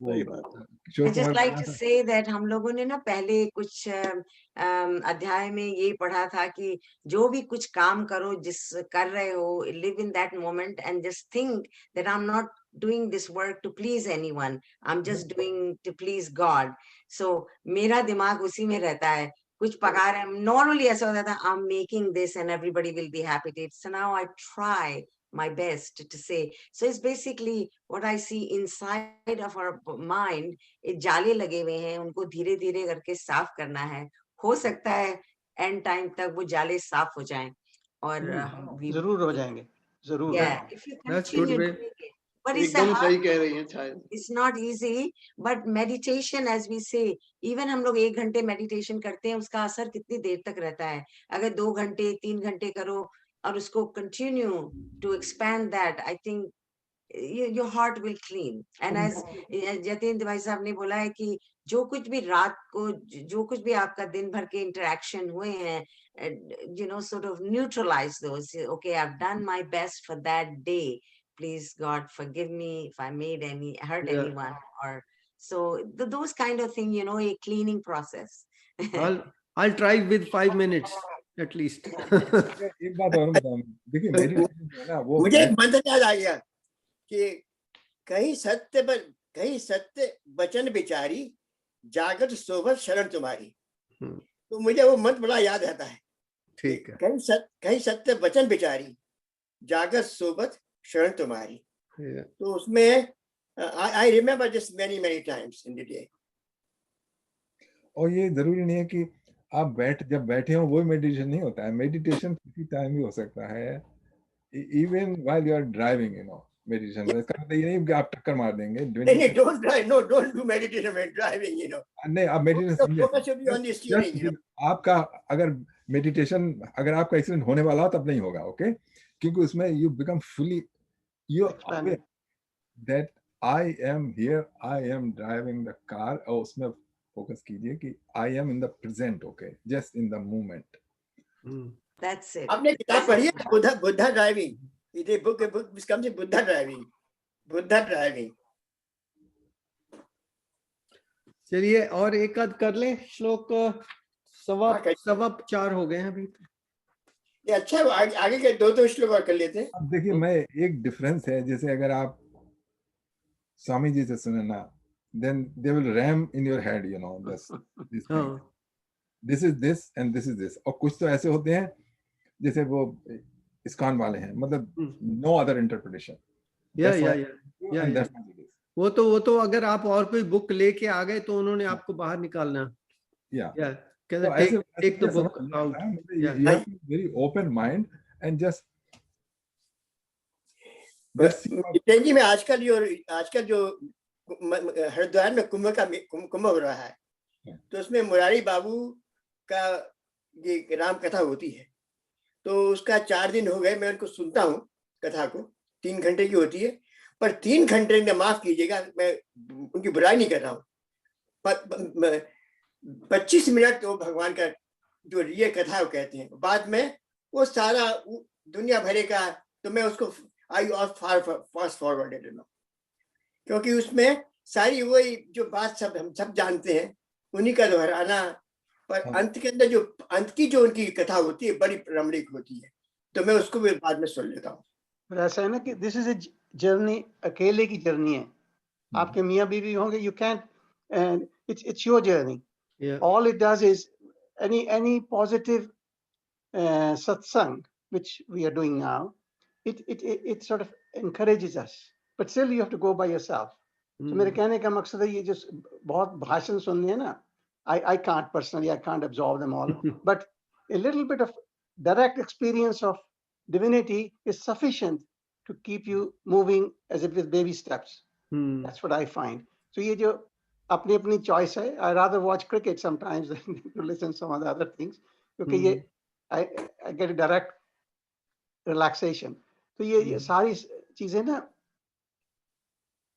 E: I'd just like to say that हम लोगों ने ना पहले कुछ अध्याय में ये पढ़ा था कि जो भी कुछ काम करो, जिस कर रहे हो, live in that moment and just think that I'm not doing this work to please anyone, I'm just doing to please God. So मेरा दिमाग उसी में रहता है, कुछ पका रहे हैं, normally ऐसा होता था I'm making this and everybody will be happy to eat. So now I try my best to say, so it's basically what I see inside of our mind, एक जाले लगे हुए हैं, उनको धीरे धीरे करके साफ करना है, हो सकता है एंड टाइम तक वो जाले साफ हो जाएं, और
D: जरूर हो जाएंगे, जरूर।
E: if you continue doing it, but it's
H: एकदम सही कह रही हैं शायद।
E: It's not easy, but meditation, as we say, even हम लोग 1 घंटे meditation करते हैं, उसका असर कितनी देर तक रहता है? अगर 2 घंटे 3 घंटे करो और उसको continue to expand that, I think your heart will clean. And as Jatin भाई साहब ने बोला है कि जो कुछ भी रात को, जो कुछ भी आपका दिन भर के interaction हुए हैं, sort of neutralize those. Okay, I've done my best for that day. Please God forgive me if I made hurt anyone, or so those kind of thing, a cleaning process.
B: I'll try with 5 minutes at least.
A: एक बात और बताऊं, देखिए meditation जो है ना, वो
C: मुझे एक मंत्र याद आ गया कि कहीं सत्य वचन विचारी, जागत सोभत शरण तुम्हारी। तो मुझे वो मंत्र बड़ा याद रहता है।
B: ठीक है।
C: कहीं सत्य वचन विचारी, जागत सोभत शरण तुम्हारी। तो उसमें I remember this many times in the day.
A: और ये जरूरी नहीं है कि आप जब बैठे हो वो मेडिटेशन नहीं होता है, मेडिटेशन किसी टाइम भी हो सकता है, even while you are driving, you know, meditation. इसका मतलब ये नहीं कि आप टक्कर मार देंगे।
C: नहीं, don't drive, no, don't do meditation when driving, you know.
A: नहीं, आप मेडिटेशन
C: The
A: समझे,
C: focus should be on the steering, you know.
A: आपका अगर मेडिटेशन, अगर आपका एक्सीडेंट होने वाला हो तब नहीं होगा, ओके, क्योंकि उसमें you become fully, you aware that I am here, I am driving the car, और उसमें फोकस कीजिए कि I am in the present, okay, just in the moment.
E: That's it.
C: आपने किताब पढ़ी है बुद्धा ड्राइविंग? ये बुक कम से बुद्धा ड्राइविंग।
B: चलिए और एक आध कर लें श्लोक, सवा 4 हो गए हैं अभी।
C: ये अच्छा है, आगे के 2 श्लोक और कर लेते हैं।
A: अब देखिए, मैं एक डिफरेंस है, जैसे अगर आप स्वामी जी से सुने ना, then they will ram in your head, you know, this thing. This is this and this is this. और कुछ तो ऐसे होते हैं जैसे वो इस्कॉन वाले हैं, मतलब no other interpretation.
B: वो तो अगर आप और कोई बुक लेके आ गए तो उन्होंने आपको बाहर निकालना। take the book out.
A: You have to be very open mind and just
C: Jitendra जी, में आजकल जो हरिद्वार में कुंभ हो रहा है, तो उसमें मुरारी बाबू का ये राम कथा होती है, तो उसका 4 दिन हो गए मैं उनको सुनता हूँ कथा को, 3 घंटे की होती है, पर 3 घंटे में, माफ कीजिएगा मैं उनकी बुराई नहीं कर रहा हूँ, 25 मिनट वो भगवान का जो रियल कथा वो कहते हैं, बाद में वो सारा दुनिया भरे का, तो मैं उसको आई फास्ट फॉरवर्डेड, क्योंकि उसमें सारी वही जो बात सब हम सब जानते हैं उन्हीं का दोहराना, पर अंत के अंदर जो अंत की जो उनकी कथा होती है बड़ी रमणीक होती है, तो मैं उसको भी बाद में सुन लेता हूँ।
D: ऐसा है ना कि दिस इज ए जर्नी, अकेले की जर्नी है, आपके मियाँ बीवी होंगे, you can, and it's your journey, all it does is any positive satsang which we are doing now, it sort of encourages us, but still you have to go by yourself. So मेरे कहने का मकसद है, ये जो बहुत भाषण सुनने हैं ना, I can't personally, I can't absorb them all, but a little bit of direct experience of divinity is sufficient to keep you moving as if with baby steps. That's what I find. So ये जो अपनी अपनी choice है, I rather watch cricket sometimes than to listen to some of the other things, क्योंकि ये I get a direct relaxation. तो ये सारी चीजें ना,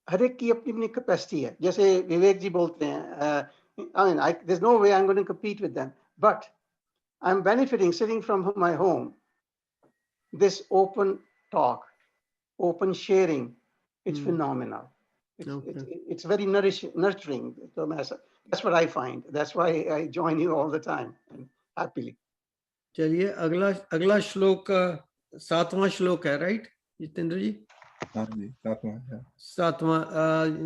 D: हर एक की अपनी अपनी कैपेसिटी है, जैसे विवेक जी बोलते हैं, I mean, there's no way I'm going to compete with them, but I'm benefiting sitting from my home. This open talk, open sharing, it's phenomenal. It's very nurturing. So that's what I find. That's why I join you all the time and happily.
B: चलिए अगला श्लोक 7वां श्लोक है, right Jitendra जी?
A: हाँ जी,
B: 7वां।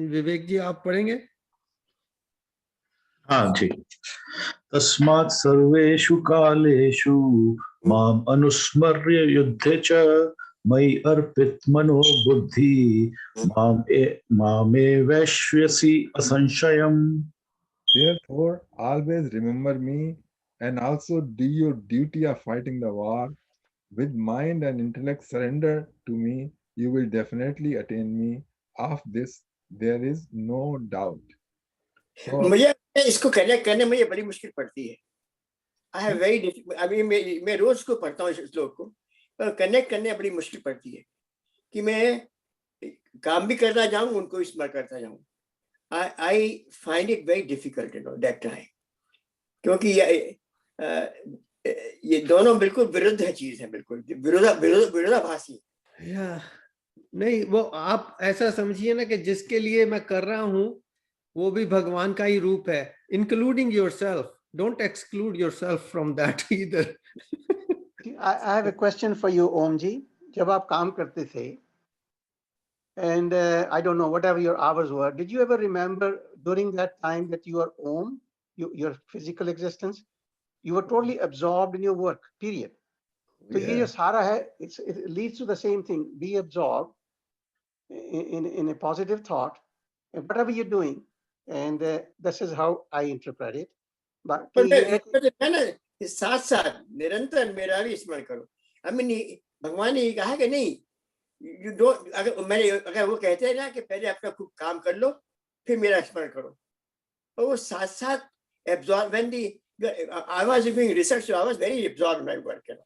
B: विवेक जी आप पढ़ेंगे?
I: हाँ जी। तस्मात् सर्वेषु कालेषु माम अनुस्मर्य युद्धे च मयि अर्पित मनो बुद्धि मामे वैश्यसि असंशयम्।
A: Therefore, always remember me and also do your duty of fighting the war. With mind and intellect surrender to me, you will definitely attain me. Of this, there is no doubt.
C: मुझे इसको connect करने में ये बड़ी मुश्किल पड़ती है। I have very difficult, अभी मैं रोज को पढ़ता हूँ इस श्लोक को, पर कनेक्ट करने बड़ी मुश्किल पड़ती है कि मैं काम भी करता जाऊँ, उनको स्मरण करता जाऊँ। I find it very difficult, you know, that time, क्योंकि ये दोनों बिल्कुल विरुद्ध है चीज है, बिल्कुल विरोधाभासी।
B: नहीं, वो आप ऐसा समझिए ना कि जिसके लिए मैं कर रहा हूँ वो भी भगवान का ही रूप है, including yourself. Don't exclude yourself from that either.
D: I have a question for you, Om ji. जब आप काम करते थे, and I don't know, whatever your hours were, did you ever remember during that time that you are Om, your physical existence, you were totally absorbed in your work, period. So ये जो सारा है, it leads to the same thing. Be absorbed in a positive thought, and whatever you're doing, and this is how I interpret it.
C: पर मैं ना साथ साथ निरंतर मेरा भी स्मरण करो। भगवान ने ये कहा कि नहीं, यू डोंट, अगर वो कहते हैं ना कि पहले अपना खूब काम कर लो फिर मेरा स्मरण करो, और वो साथ साथ absorb when I was doing research, so I was very absorbed in my work, you know.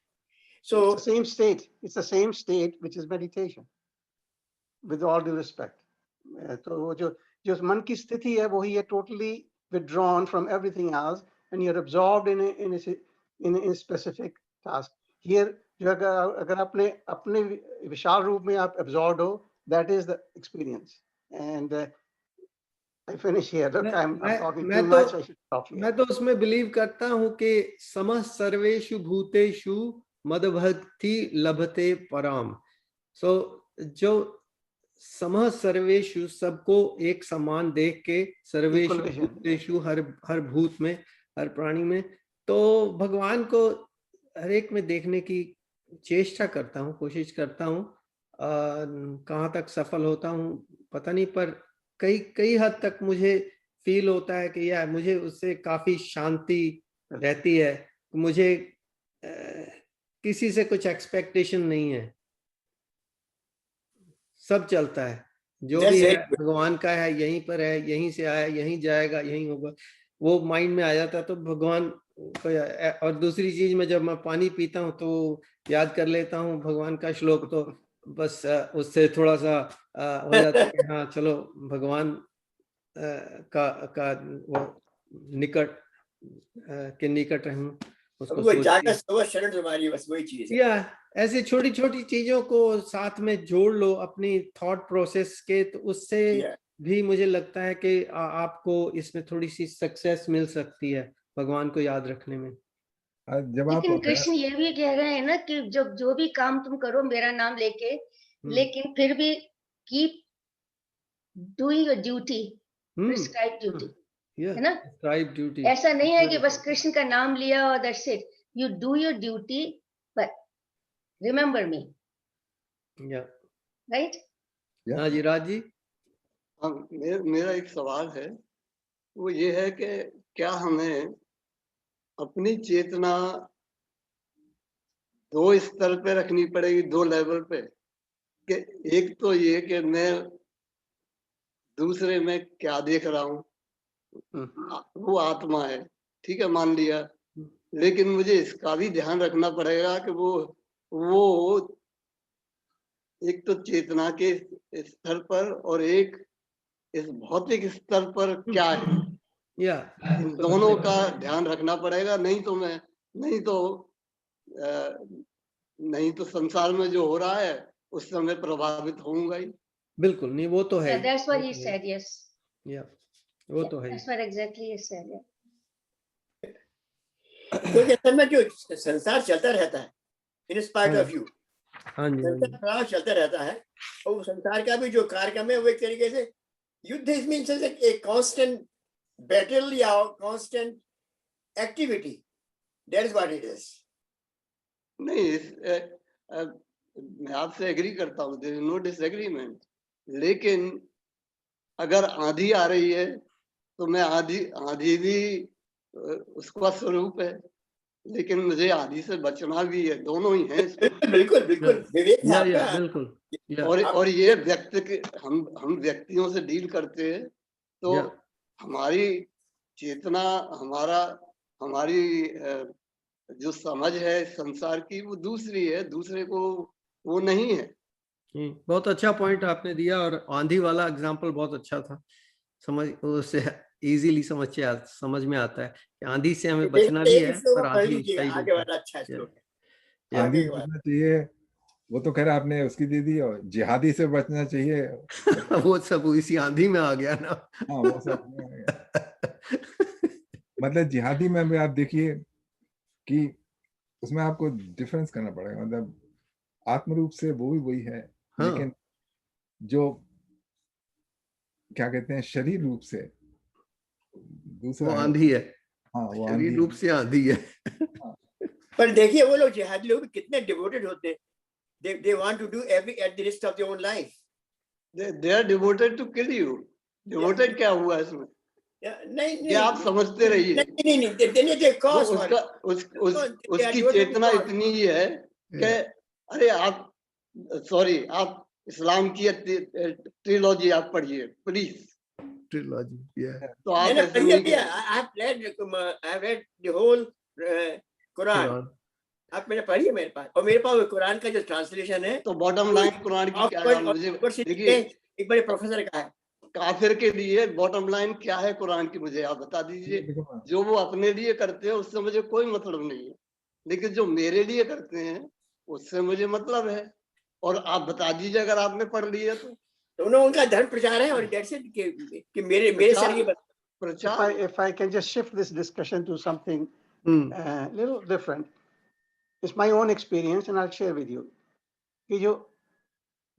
C: So
D: it's the same state. It's the same state which is meditation. With all due respect, तो वो जो मन की स्थिति है वही है, totally withdrawn from everything else, and you're absorbed in a specific task. Here, जो अगर अपने विशाल रूप में आप absorbed हो, that is the experience. And I finish here. Look, I'm talking too much. I should stop here.
B: मैं तो उसमें बिलीव करता हूँ कि समः सर्वेषु भूतेषु मदभक्ति लभते पराम। So जो समः सर्वेषु, सबको एक समान देख के, सर्वेषु भूतेषु, हर भूत में, हर प्राणी में, तो भगवान को हर एक में देखने की चेष्टा करता हूँ, कोशिश करता हूँ। कहाँ तक सफल होता हूँ पता नहीं, पर कई हद तक मुझे फील होता है कि यार मुझे उससे काफी शांति रहती है। मुझे किसी से कुछ एक्सपेक्टेशन नहीं है, सब चलता है, जो भी है भगवान का है, यहीं पर है, यहीं से आया, यहीं जाएगा, यहीं होगा, वो माइंड में आ जाता है तो भगवान को। और दूसरी चीज में जब मैं पानी पीता हूँ तो याद कर लेता हूँ भगवान का श्लोक, तो बस उससे थोड़ा सा हो जाता है कि हाँ चलो भगवान का वो निकट के निकट रहूं, उसको
C: शरण तुम्हारी, बस वही चीज है।
B: या ऐसे छोटी छोटी चीजों को साथ में जोड़ लो अपनी थॉट प्रोसेस के, तो उससे भी मुझे लगता है कि आपको इसमें थोड़ी सी सक्सेस मिल सकती है भगवान को याद रखने में।
F: लेकिन कृष्ण ये भी कह रहे हैं ना कि जब जो भी काम तुम करो मेरा नाम लेके, लेकिन फिर भी keep doing your duty, prescribe duty, है ना?
B: Prescribe duty.
F: ऐसा नहीं है कि बस कृष्ण का नाम लिया और that's it. You do your duty but remember me, right?
B: हाँ जी राज जी।
H: मेरा एक सवाल है, वो ये है कि क्या हमें अपनी चेतना दो स्तर पे रखनी पड़ेगी, दो लेवल पे? कि एक तो ये कि मैं दूसरे में क्या देख रहा हूँ, वो आत्मा है, ठीक है, मान लिया, लेकिन मुझे इसका भी ध्यान रखना पड़ेगा कि वो एक तो चेतना के स्तर पर और एक इस भौतिक स्तर पर क्या है, इन दोनों का ध्यान रखना पड़ेगा। नहीं तो संसार में जो हो रहा है उससे मैं प्रभावित होऊंगा ही।
B: बिल्कुल नहीं, वो तो है।
F: That's what he said, yes.
B: वो तो है।
F: That's what exactly he said, yeah.
C: क्योंकि असल में जो संसार चलता रहता है, इन स्पाइट ऑफ यू, संसार चलता रहता है, और संसार का भी जो कार्यक्रम है वो एक तरीके से युद्ध, मींस ए कांस्टेंट बैटल या constant activity, that is what it is.
H: नहीं, मैं आपसे एग्री करता हूँ, देयर इज नो डिसएग्रीमेंट, लेकिन अगर आंधी आ रही है तो मैं आंधी भी उसका स्वरूप है, लेकिन मुझे आंधी से बचना भी है, दोनों ही हैं।
C: बिल्कुल बिल्कुल विवेक है आपका।
B: बिल्कुल।
H: और ये हम व्यक्तियों से डील करते हैं, तो हमारी चेतना, हमारी जो समझ है संसार की वो दूसरी है, दूसरे को वो नहीं है।
B: बहुत अच्छा पॉइंट आपने दिया, और आंधी वाला एग्जांपल बहुत अच्छा था, उससे इजीली समझ में आता है कि आंधी से हमें बचना भी है, पर आंधी
C: आगे वाला अच्छा है।
A: आंधी बचना चाहिए, वो तो खैर आपने उसकी दे दी, और जिहादी से बचना चाहिए
B: वो सब इसी आंधी में आ गया ना।
A: हाँ वो सब में आ गया। मतलब जिहादी में भी आप देखिए कि उसमें आपको डिफरेंस करना पड़ेगा, मतलब आत्म रूप से वो भी वही है, लेकिन जो क्या कहते हैं शरीर रूप से दूसरा
B: वो आंधी है।
A: हाँ वो
B: शरीर रूप से आंधी है।
C: पर देखिए वो लोग जिहादी लोग कितने डिवोटेड होते हैं, they want to do every at the risk of their own life.
H: They are devoted to kill you. Devoted क्या हुआ इसमें?
C: नहीं
H: ये आप समझते रहिए। उसकी चेतना इतनी ही है कि अरे आप सॉरी आप इस्लाम की ट्रिलॉजी आप पढ़िए प्लीज।
B: Trilogy, yeah.
H: तो आप
C: मैंने
H: ऐसे
C: पढ़ी
H: नहीं
C: है, I've read the whole Quran. आप मैंने पढ़ी है मेरे पास, और मेरे पास कुरान का जो ट्रांसलेशन है,
H: तो बॉटम लाइन कुरान की क्या है मुझे देखिए,
C: एक बड़े प्रोफेसर का है।
H: काफिर के लिए बॉटम लाइन क्या है कुरान की मुझे आप बता दीजिए। जो वो अपने लिए करते हैं उससे मुझे कोई मतलब नहीं है, लेकिन जो मेरे लिए करते हैं उससे मुझे मतलब है। और आप बता दीजिए अगर आपने पढ़ लिया तो
C: उनका धर्म प्रचार है, और कि मेरे शरीर
H: प्रचार।
D: If I can just shift this discussion to something little different, it's my own experience and I'll share with you. कि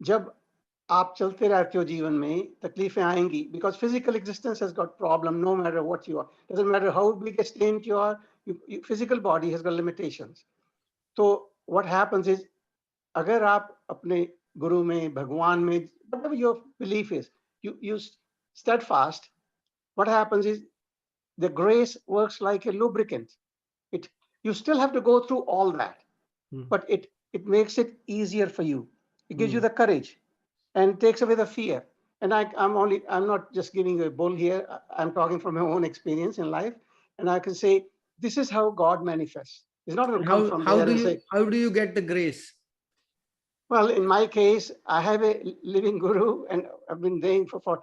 D: जब आप चलते रहते हो जीवन में तकलीफें आएंगी, because physical existence has got problem no matter what you are, doesn't matter how big a saint you are, your physical body has got limitations. So what happens is, अगर आप अपने गुरु में, भगवान में, whatever your belief is, you steadfast, what happens is the grace works like a lubricant. You still have to go through all that, but it makes it easier for you. It gives you the courage and takes away the fear. And I'm not just giving a bull here. I'm talking from my own experience in life, and I can say this is how God manifests. It's not going to come from there and say,
B: how do you get the grace?
D: Well, in my case, I have a living guru, and I've been there for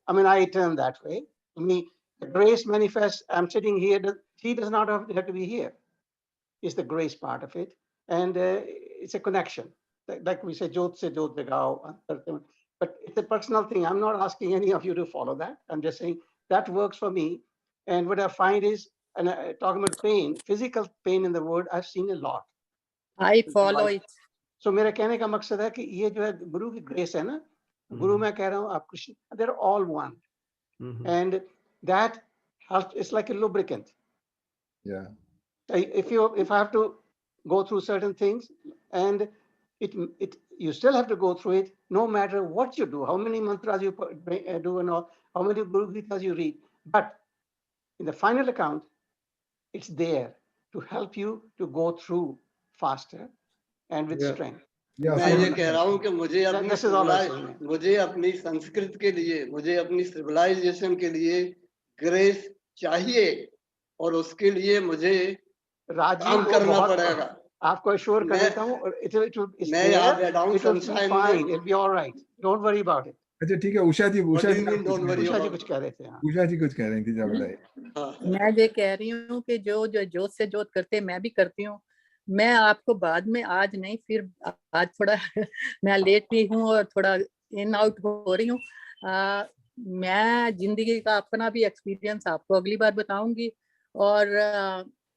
D: I turn that way. To me, the grace manifests. I'm sitting here. He does not have to be here. It's the grace part of it, and it's a connection. Like we say, Jot se Jot jagao. But it's a personal thing. I'm not asking any of you to follow that. I'm just saying that works for me. And what I find is, and talking about pain, physical pain in the world, I've seen a lot.
G: I follow it.
D: So मेरा कहने का मकसद है कि ये जो है गुरु की ग्रेस है ना, गुरु मैं कह रहा हूँ आप Krishna, they're all one, and that helps. It's like a lubricant.
A: Yeah.
D: If I have to go through certain things, and you still have to go through it, no matter what you do, how many mantras you do and all, how many Guru Gitas you read, but in the final account, it's there to help you to go through faster and with strength.
H: मैं ये कह रहा हूँ कि मुझे अपनी संस्कृत के लिए, मुझे अपनी सिविलाइजेशन के लिए ग्रेस चाहिए, और उसके लिए मुझे काम करना पड़ेगा।
D: आपको एश्योर कर देता हूँ, it'll be all right. Don't worry about it.
A: अच्छा ठीक है, उषा जी
D: कुछ कह रहे थे।
A: उषा जी कुछ कह रही थी, क्या बताइए।
G: मैं ये कह रही हूँ कि जो जोत से जोत करते हैं, मैं भी करती हूँ। मैं आपको बाद में, आज नहीं, फिर आज थोड़ा मैं लेट भी हूँ और थोड़ा इन आउट हो रही हूँ। मैं जिंदगी का अपना भी एक्सपीरियंस आपको अगली बार बताऊंगी, और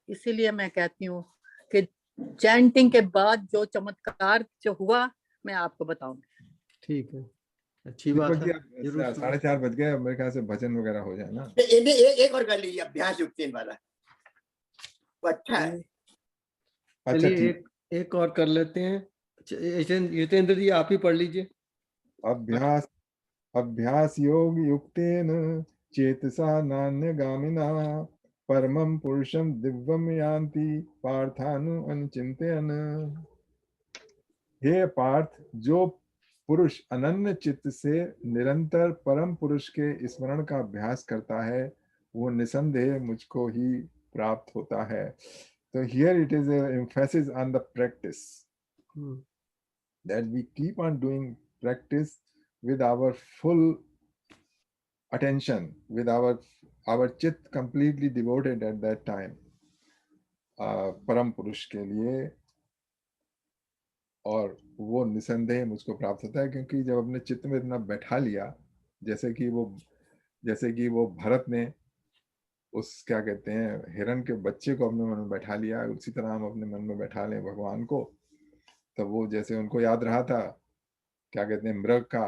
G: इसीलिए मैं कहती हूँ कि चैंटिंग के बाद जो चमत्कार जो हुआ मैं आपको बताऊंगी।
B: ठीक है, अच्छी बात है।
A: 4:30 बज गए, मेरे ख्याल से भजन वगैरह हो जाए ना।
C: एक और कर लीजिए, अभ्यास युक्तेन वाला, अच्छा है।
B: चलिए एक और कर लेते हैं। युतेंद्र जी आप ही पढ़ लीजिए।
A: अभ्यास योग युक्तेन चेतसा नान्यगामिना परमं पुरुषं दिव्यम यान्ति पार्थानु अनुचिंतयन्। हे पार्थ, जो पुरुष अनन्य चित्त से निरंतर परम पुरुष के स्मरण का अभ्यास करता है, वो निसंदेह मुझको ही प्राप्त होता है। So here it is an emphasis on the practice, that we keep on doing practice with our full attention, with our chit completely devoted at that time परम पुरुष के लिए, और वो निसंदेह मुझको प्राप्त होता है। क्योंकि जब अपने चित्त में इतना बैठा लिया, जैसे कि वो भरत ने उस क्या कहते हैं हिरण के बच्चे को अपने मन में बैठा लिया, उसी तरह हम अपने मन में बैठा लें भगवान को, तब वो जैसे उनको याद रहा था क्या कहते हैं मृग का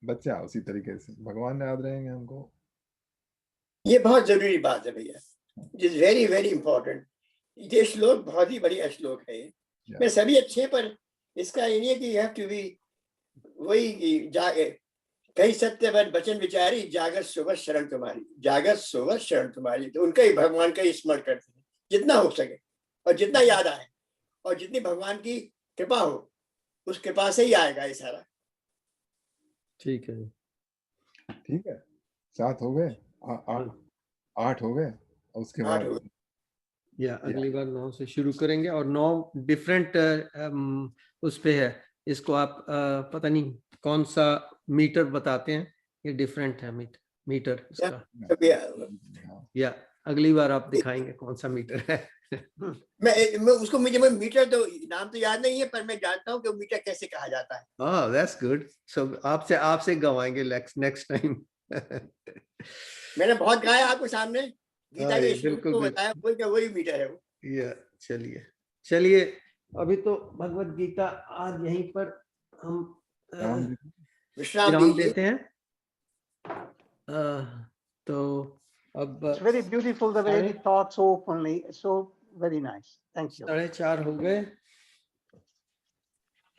A: बच्चा, उसी तरीके से भगवान याद रहेंगे हमको।
C: ये बहुत जरूरी बात है भैया, it is very very important. ये श्लोक बहुत ही बढ़िया श्लोक है। मैं सभी अच्छे, पर इसका ये नहीं है कि यू हैव टू बी वही कई सत्य वचन विचारी, जागत सोवत शरण तुम्हारी, जागत सोवत शरण तुम्हारी। तो उनका ही, भगवान का ही स्मरण करते हैं जितना हो सके और जितना याद आए, और जितनी भगवान की कृपा हो, उस कृपा से ही आएगा ये सारा।
B: ठीक है,
A: ठीक है, 7 हो गए, 8 हो गए, और उसके
C: 8
A: बाद
C: हो गए।
B: या अगली बार 9 से शुरू करेंगे, और 9 डिफरेंट उस पे है। इसको आप पता नहीं कौन सा मीटर बताते हैं, ये डिफरेंट है मीटर इसका।
C: कभी
B: या अगली बार आप दिखाएंगे कौन सा मीटर है।
C: मैं उसको, मुझे मीटर तो नाम तो याद नहीं है, पर मैं जानता हूँ कि वो मीटर कैसे कहा जाता है।
B: Oh, that's good. So आपसे गवाएंगे next time.
C: मैंने बहुत गाया आपके सामने, गीता के श्लोक
B: बिल्कुल,
C: को बताया, वही मीटर है वो।
B: या चलिए अभी तो भगवत गीता आज यहीं पर हम विराम देते हैं। तो अब
D: It's very beautiful the way he thought so openly, so very nice. Thank you.
B: 4:30 हो गए,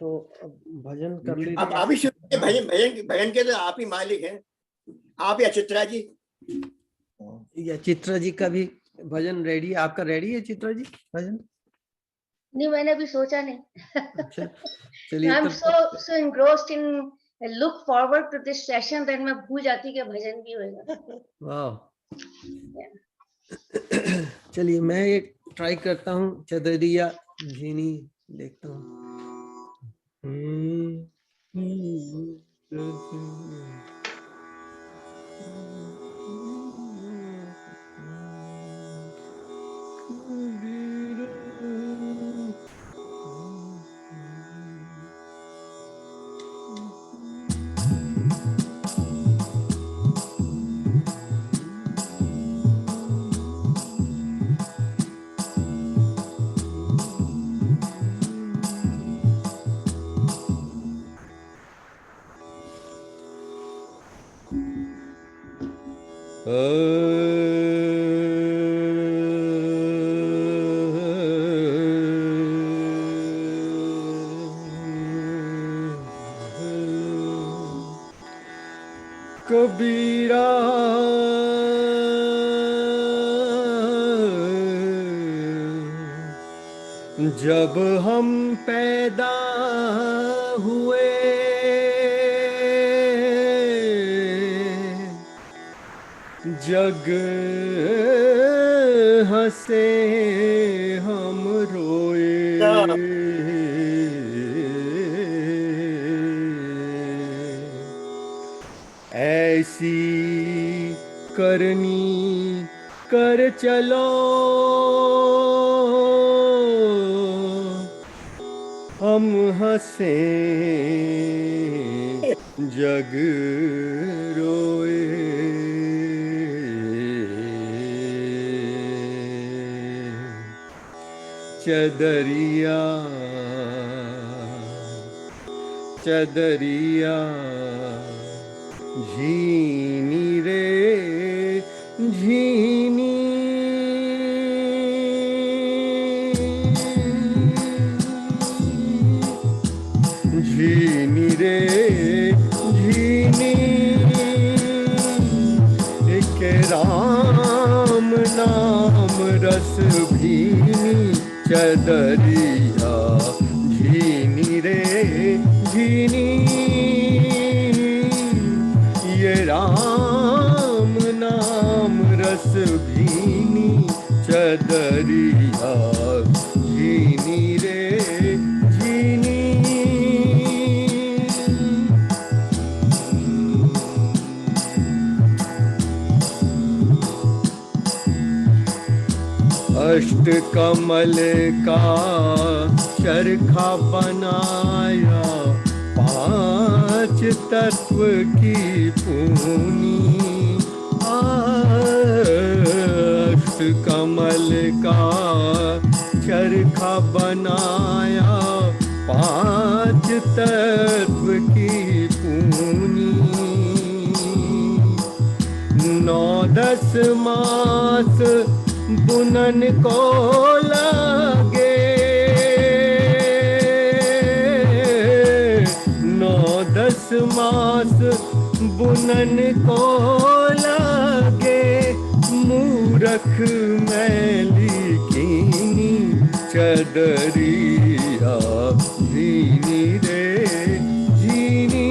B: तो अब भजन कर लेते
C: अब आप ही शुरू, भजन के तो आप ही मालिक हैं, आप या चित्रा जी।
B: या चित्रा जी का भी भजन रेडी, आपका रेडी है चित्रा जी भजन?
F: नहीं, मैंने अभी सोचा नहीं।
B: अच्छा चलिए।
F: I'm so engrossed in look forward to this session that मैं भूल जाती कि भजन भी होगा।
B: वाह, चलिए मैं एक ट्राई करता हूँ, चदरिया झीनी देखता हूँ। कबीरा जब हम पैदा हुए जग हंसे हम रोए, ऐसी करनी कर चलो हम हंसे जग रोए। चदरिया चदरिया झीनी रे झीनी, झीनी रे झीनी, एक राम नाम रस भीनी, चदरिया झीनी रे झीनी, ये राम नाम रस भीनी, चदरिया झीनी रे झीनी। अष्ट कमल का चरखा बनाया, 5 तत्व की पूनी, अष्ट कमल का चरखा बनाया, 5 तत्व की पूनी, 9-10 मास बुनन को लगे, 9-10 मास बुनन को लागे मूरख मैली कीनी चदरिया भीनी रे भीनी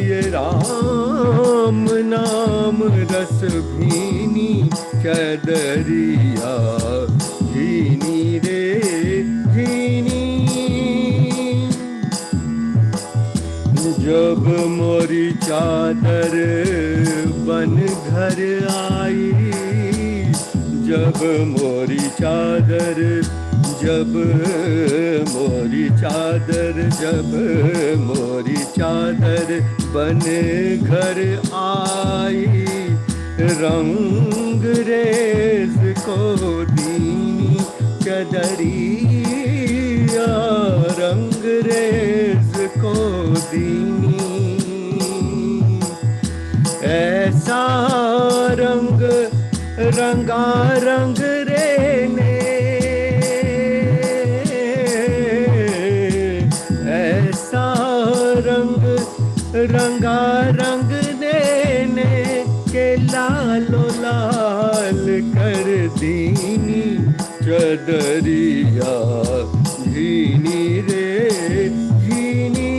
B: ये राम नाम रस भीनी चदरिया भीनी रे भीनी जब मोरी चादर बन घर आई जब मोरी चादर जब मोरी चादर बन घर आई रंग रेज को दीनी चदरिया रंग रेज को दीनी ऐसा रंग रंगा रंग रे ने ऐसा रंग रंगा रंग ने के लालो लाल कर दीनी चदरिया भीनी रे भीनी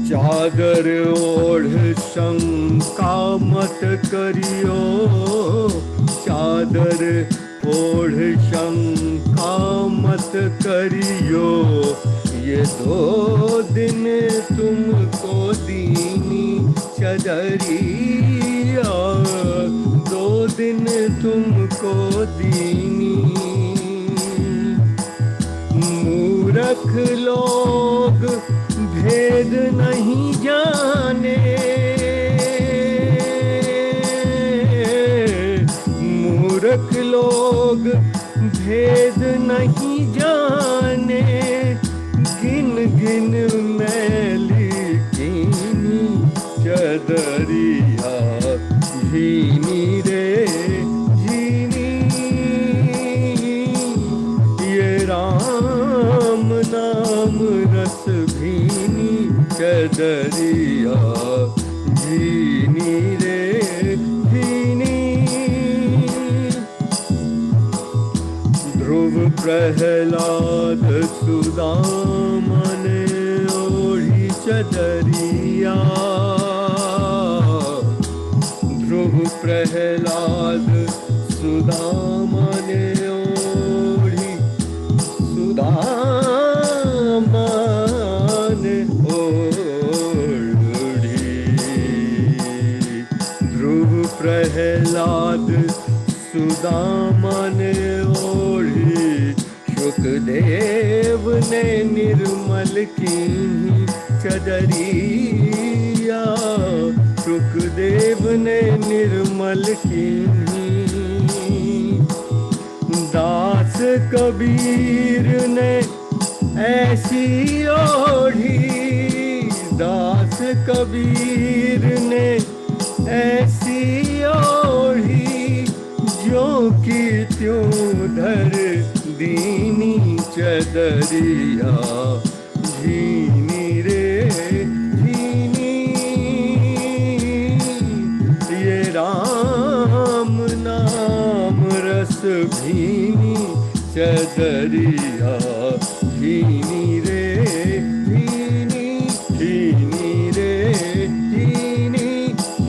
B: चादर ओढ़ शंका मत करियो चादर ओढ़ शंका मत करियो ये 2 दिन तुमको दीनी चदरिया 2 दिन तुमको दीनी मूर्ख लोग भेद नहीं जाने मूर्ख लोग भेद नहीं जाने गिन गिन मैली कीनी चदरिया भीनी रे भीनी ये राम नाम रस भीनी चदरिया भीनी रे भीनी ध्रुव प्रहलाद सुदामन ओढ़ी चदरिया ध्रुव प्रहलाद सुदामन ओढ़ी सुदामन ओढ़ी ध्रुव प्रहलाद सुदामन ओढ़ी शुकदेव ने निर्मल की चदरिया शुकदेव ने निर्मल की दास कबीर ने ऐसी ओढ़ी दास कबीर ने ऐसी ओढ़ी जो की त्यों धर दीनी चदरिया भीनी रे भीनी ये राम नाम रस भीनी चदरिया भीनी रे भीनी भीनी रे भीनी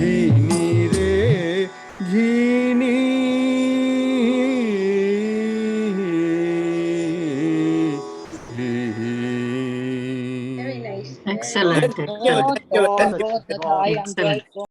B: भीनी रे भीनी
F: Very nice.
G: Excellent.
C: धन्यवाद, धन्यवाद, धन्यवाद।
G: I am grateful.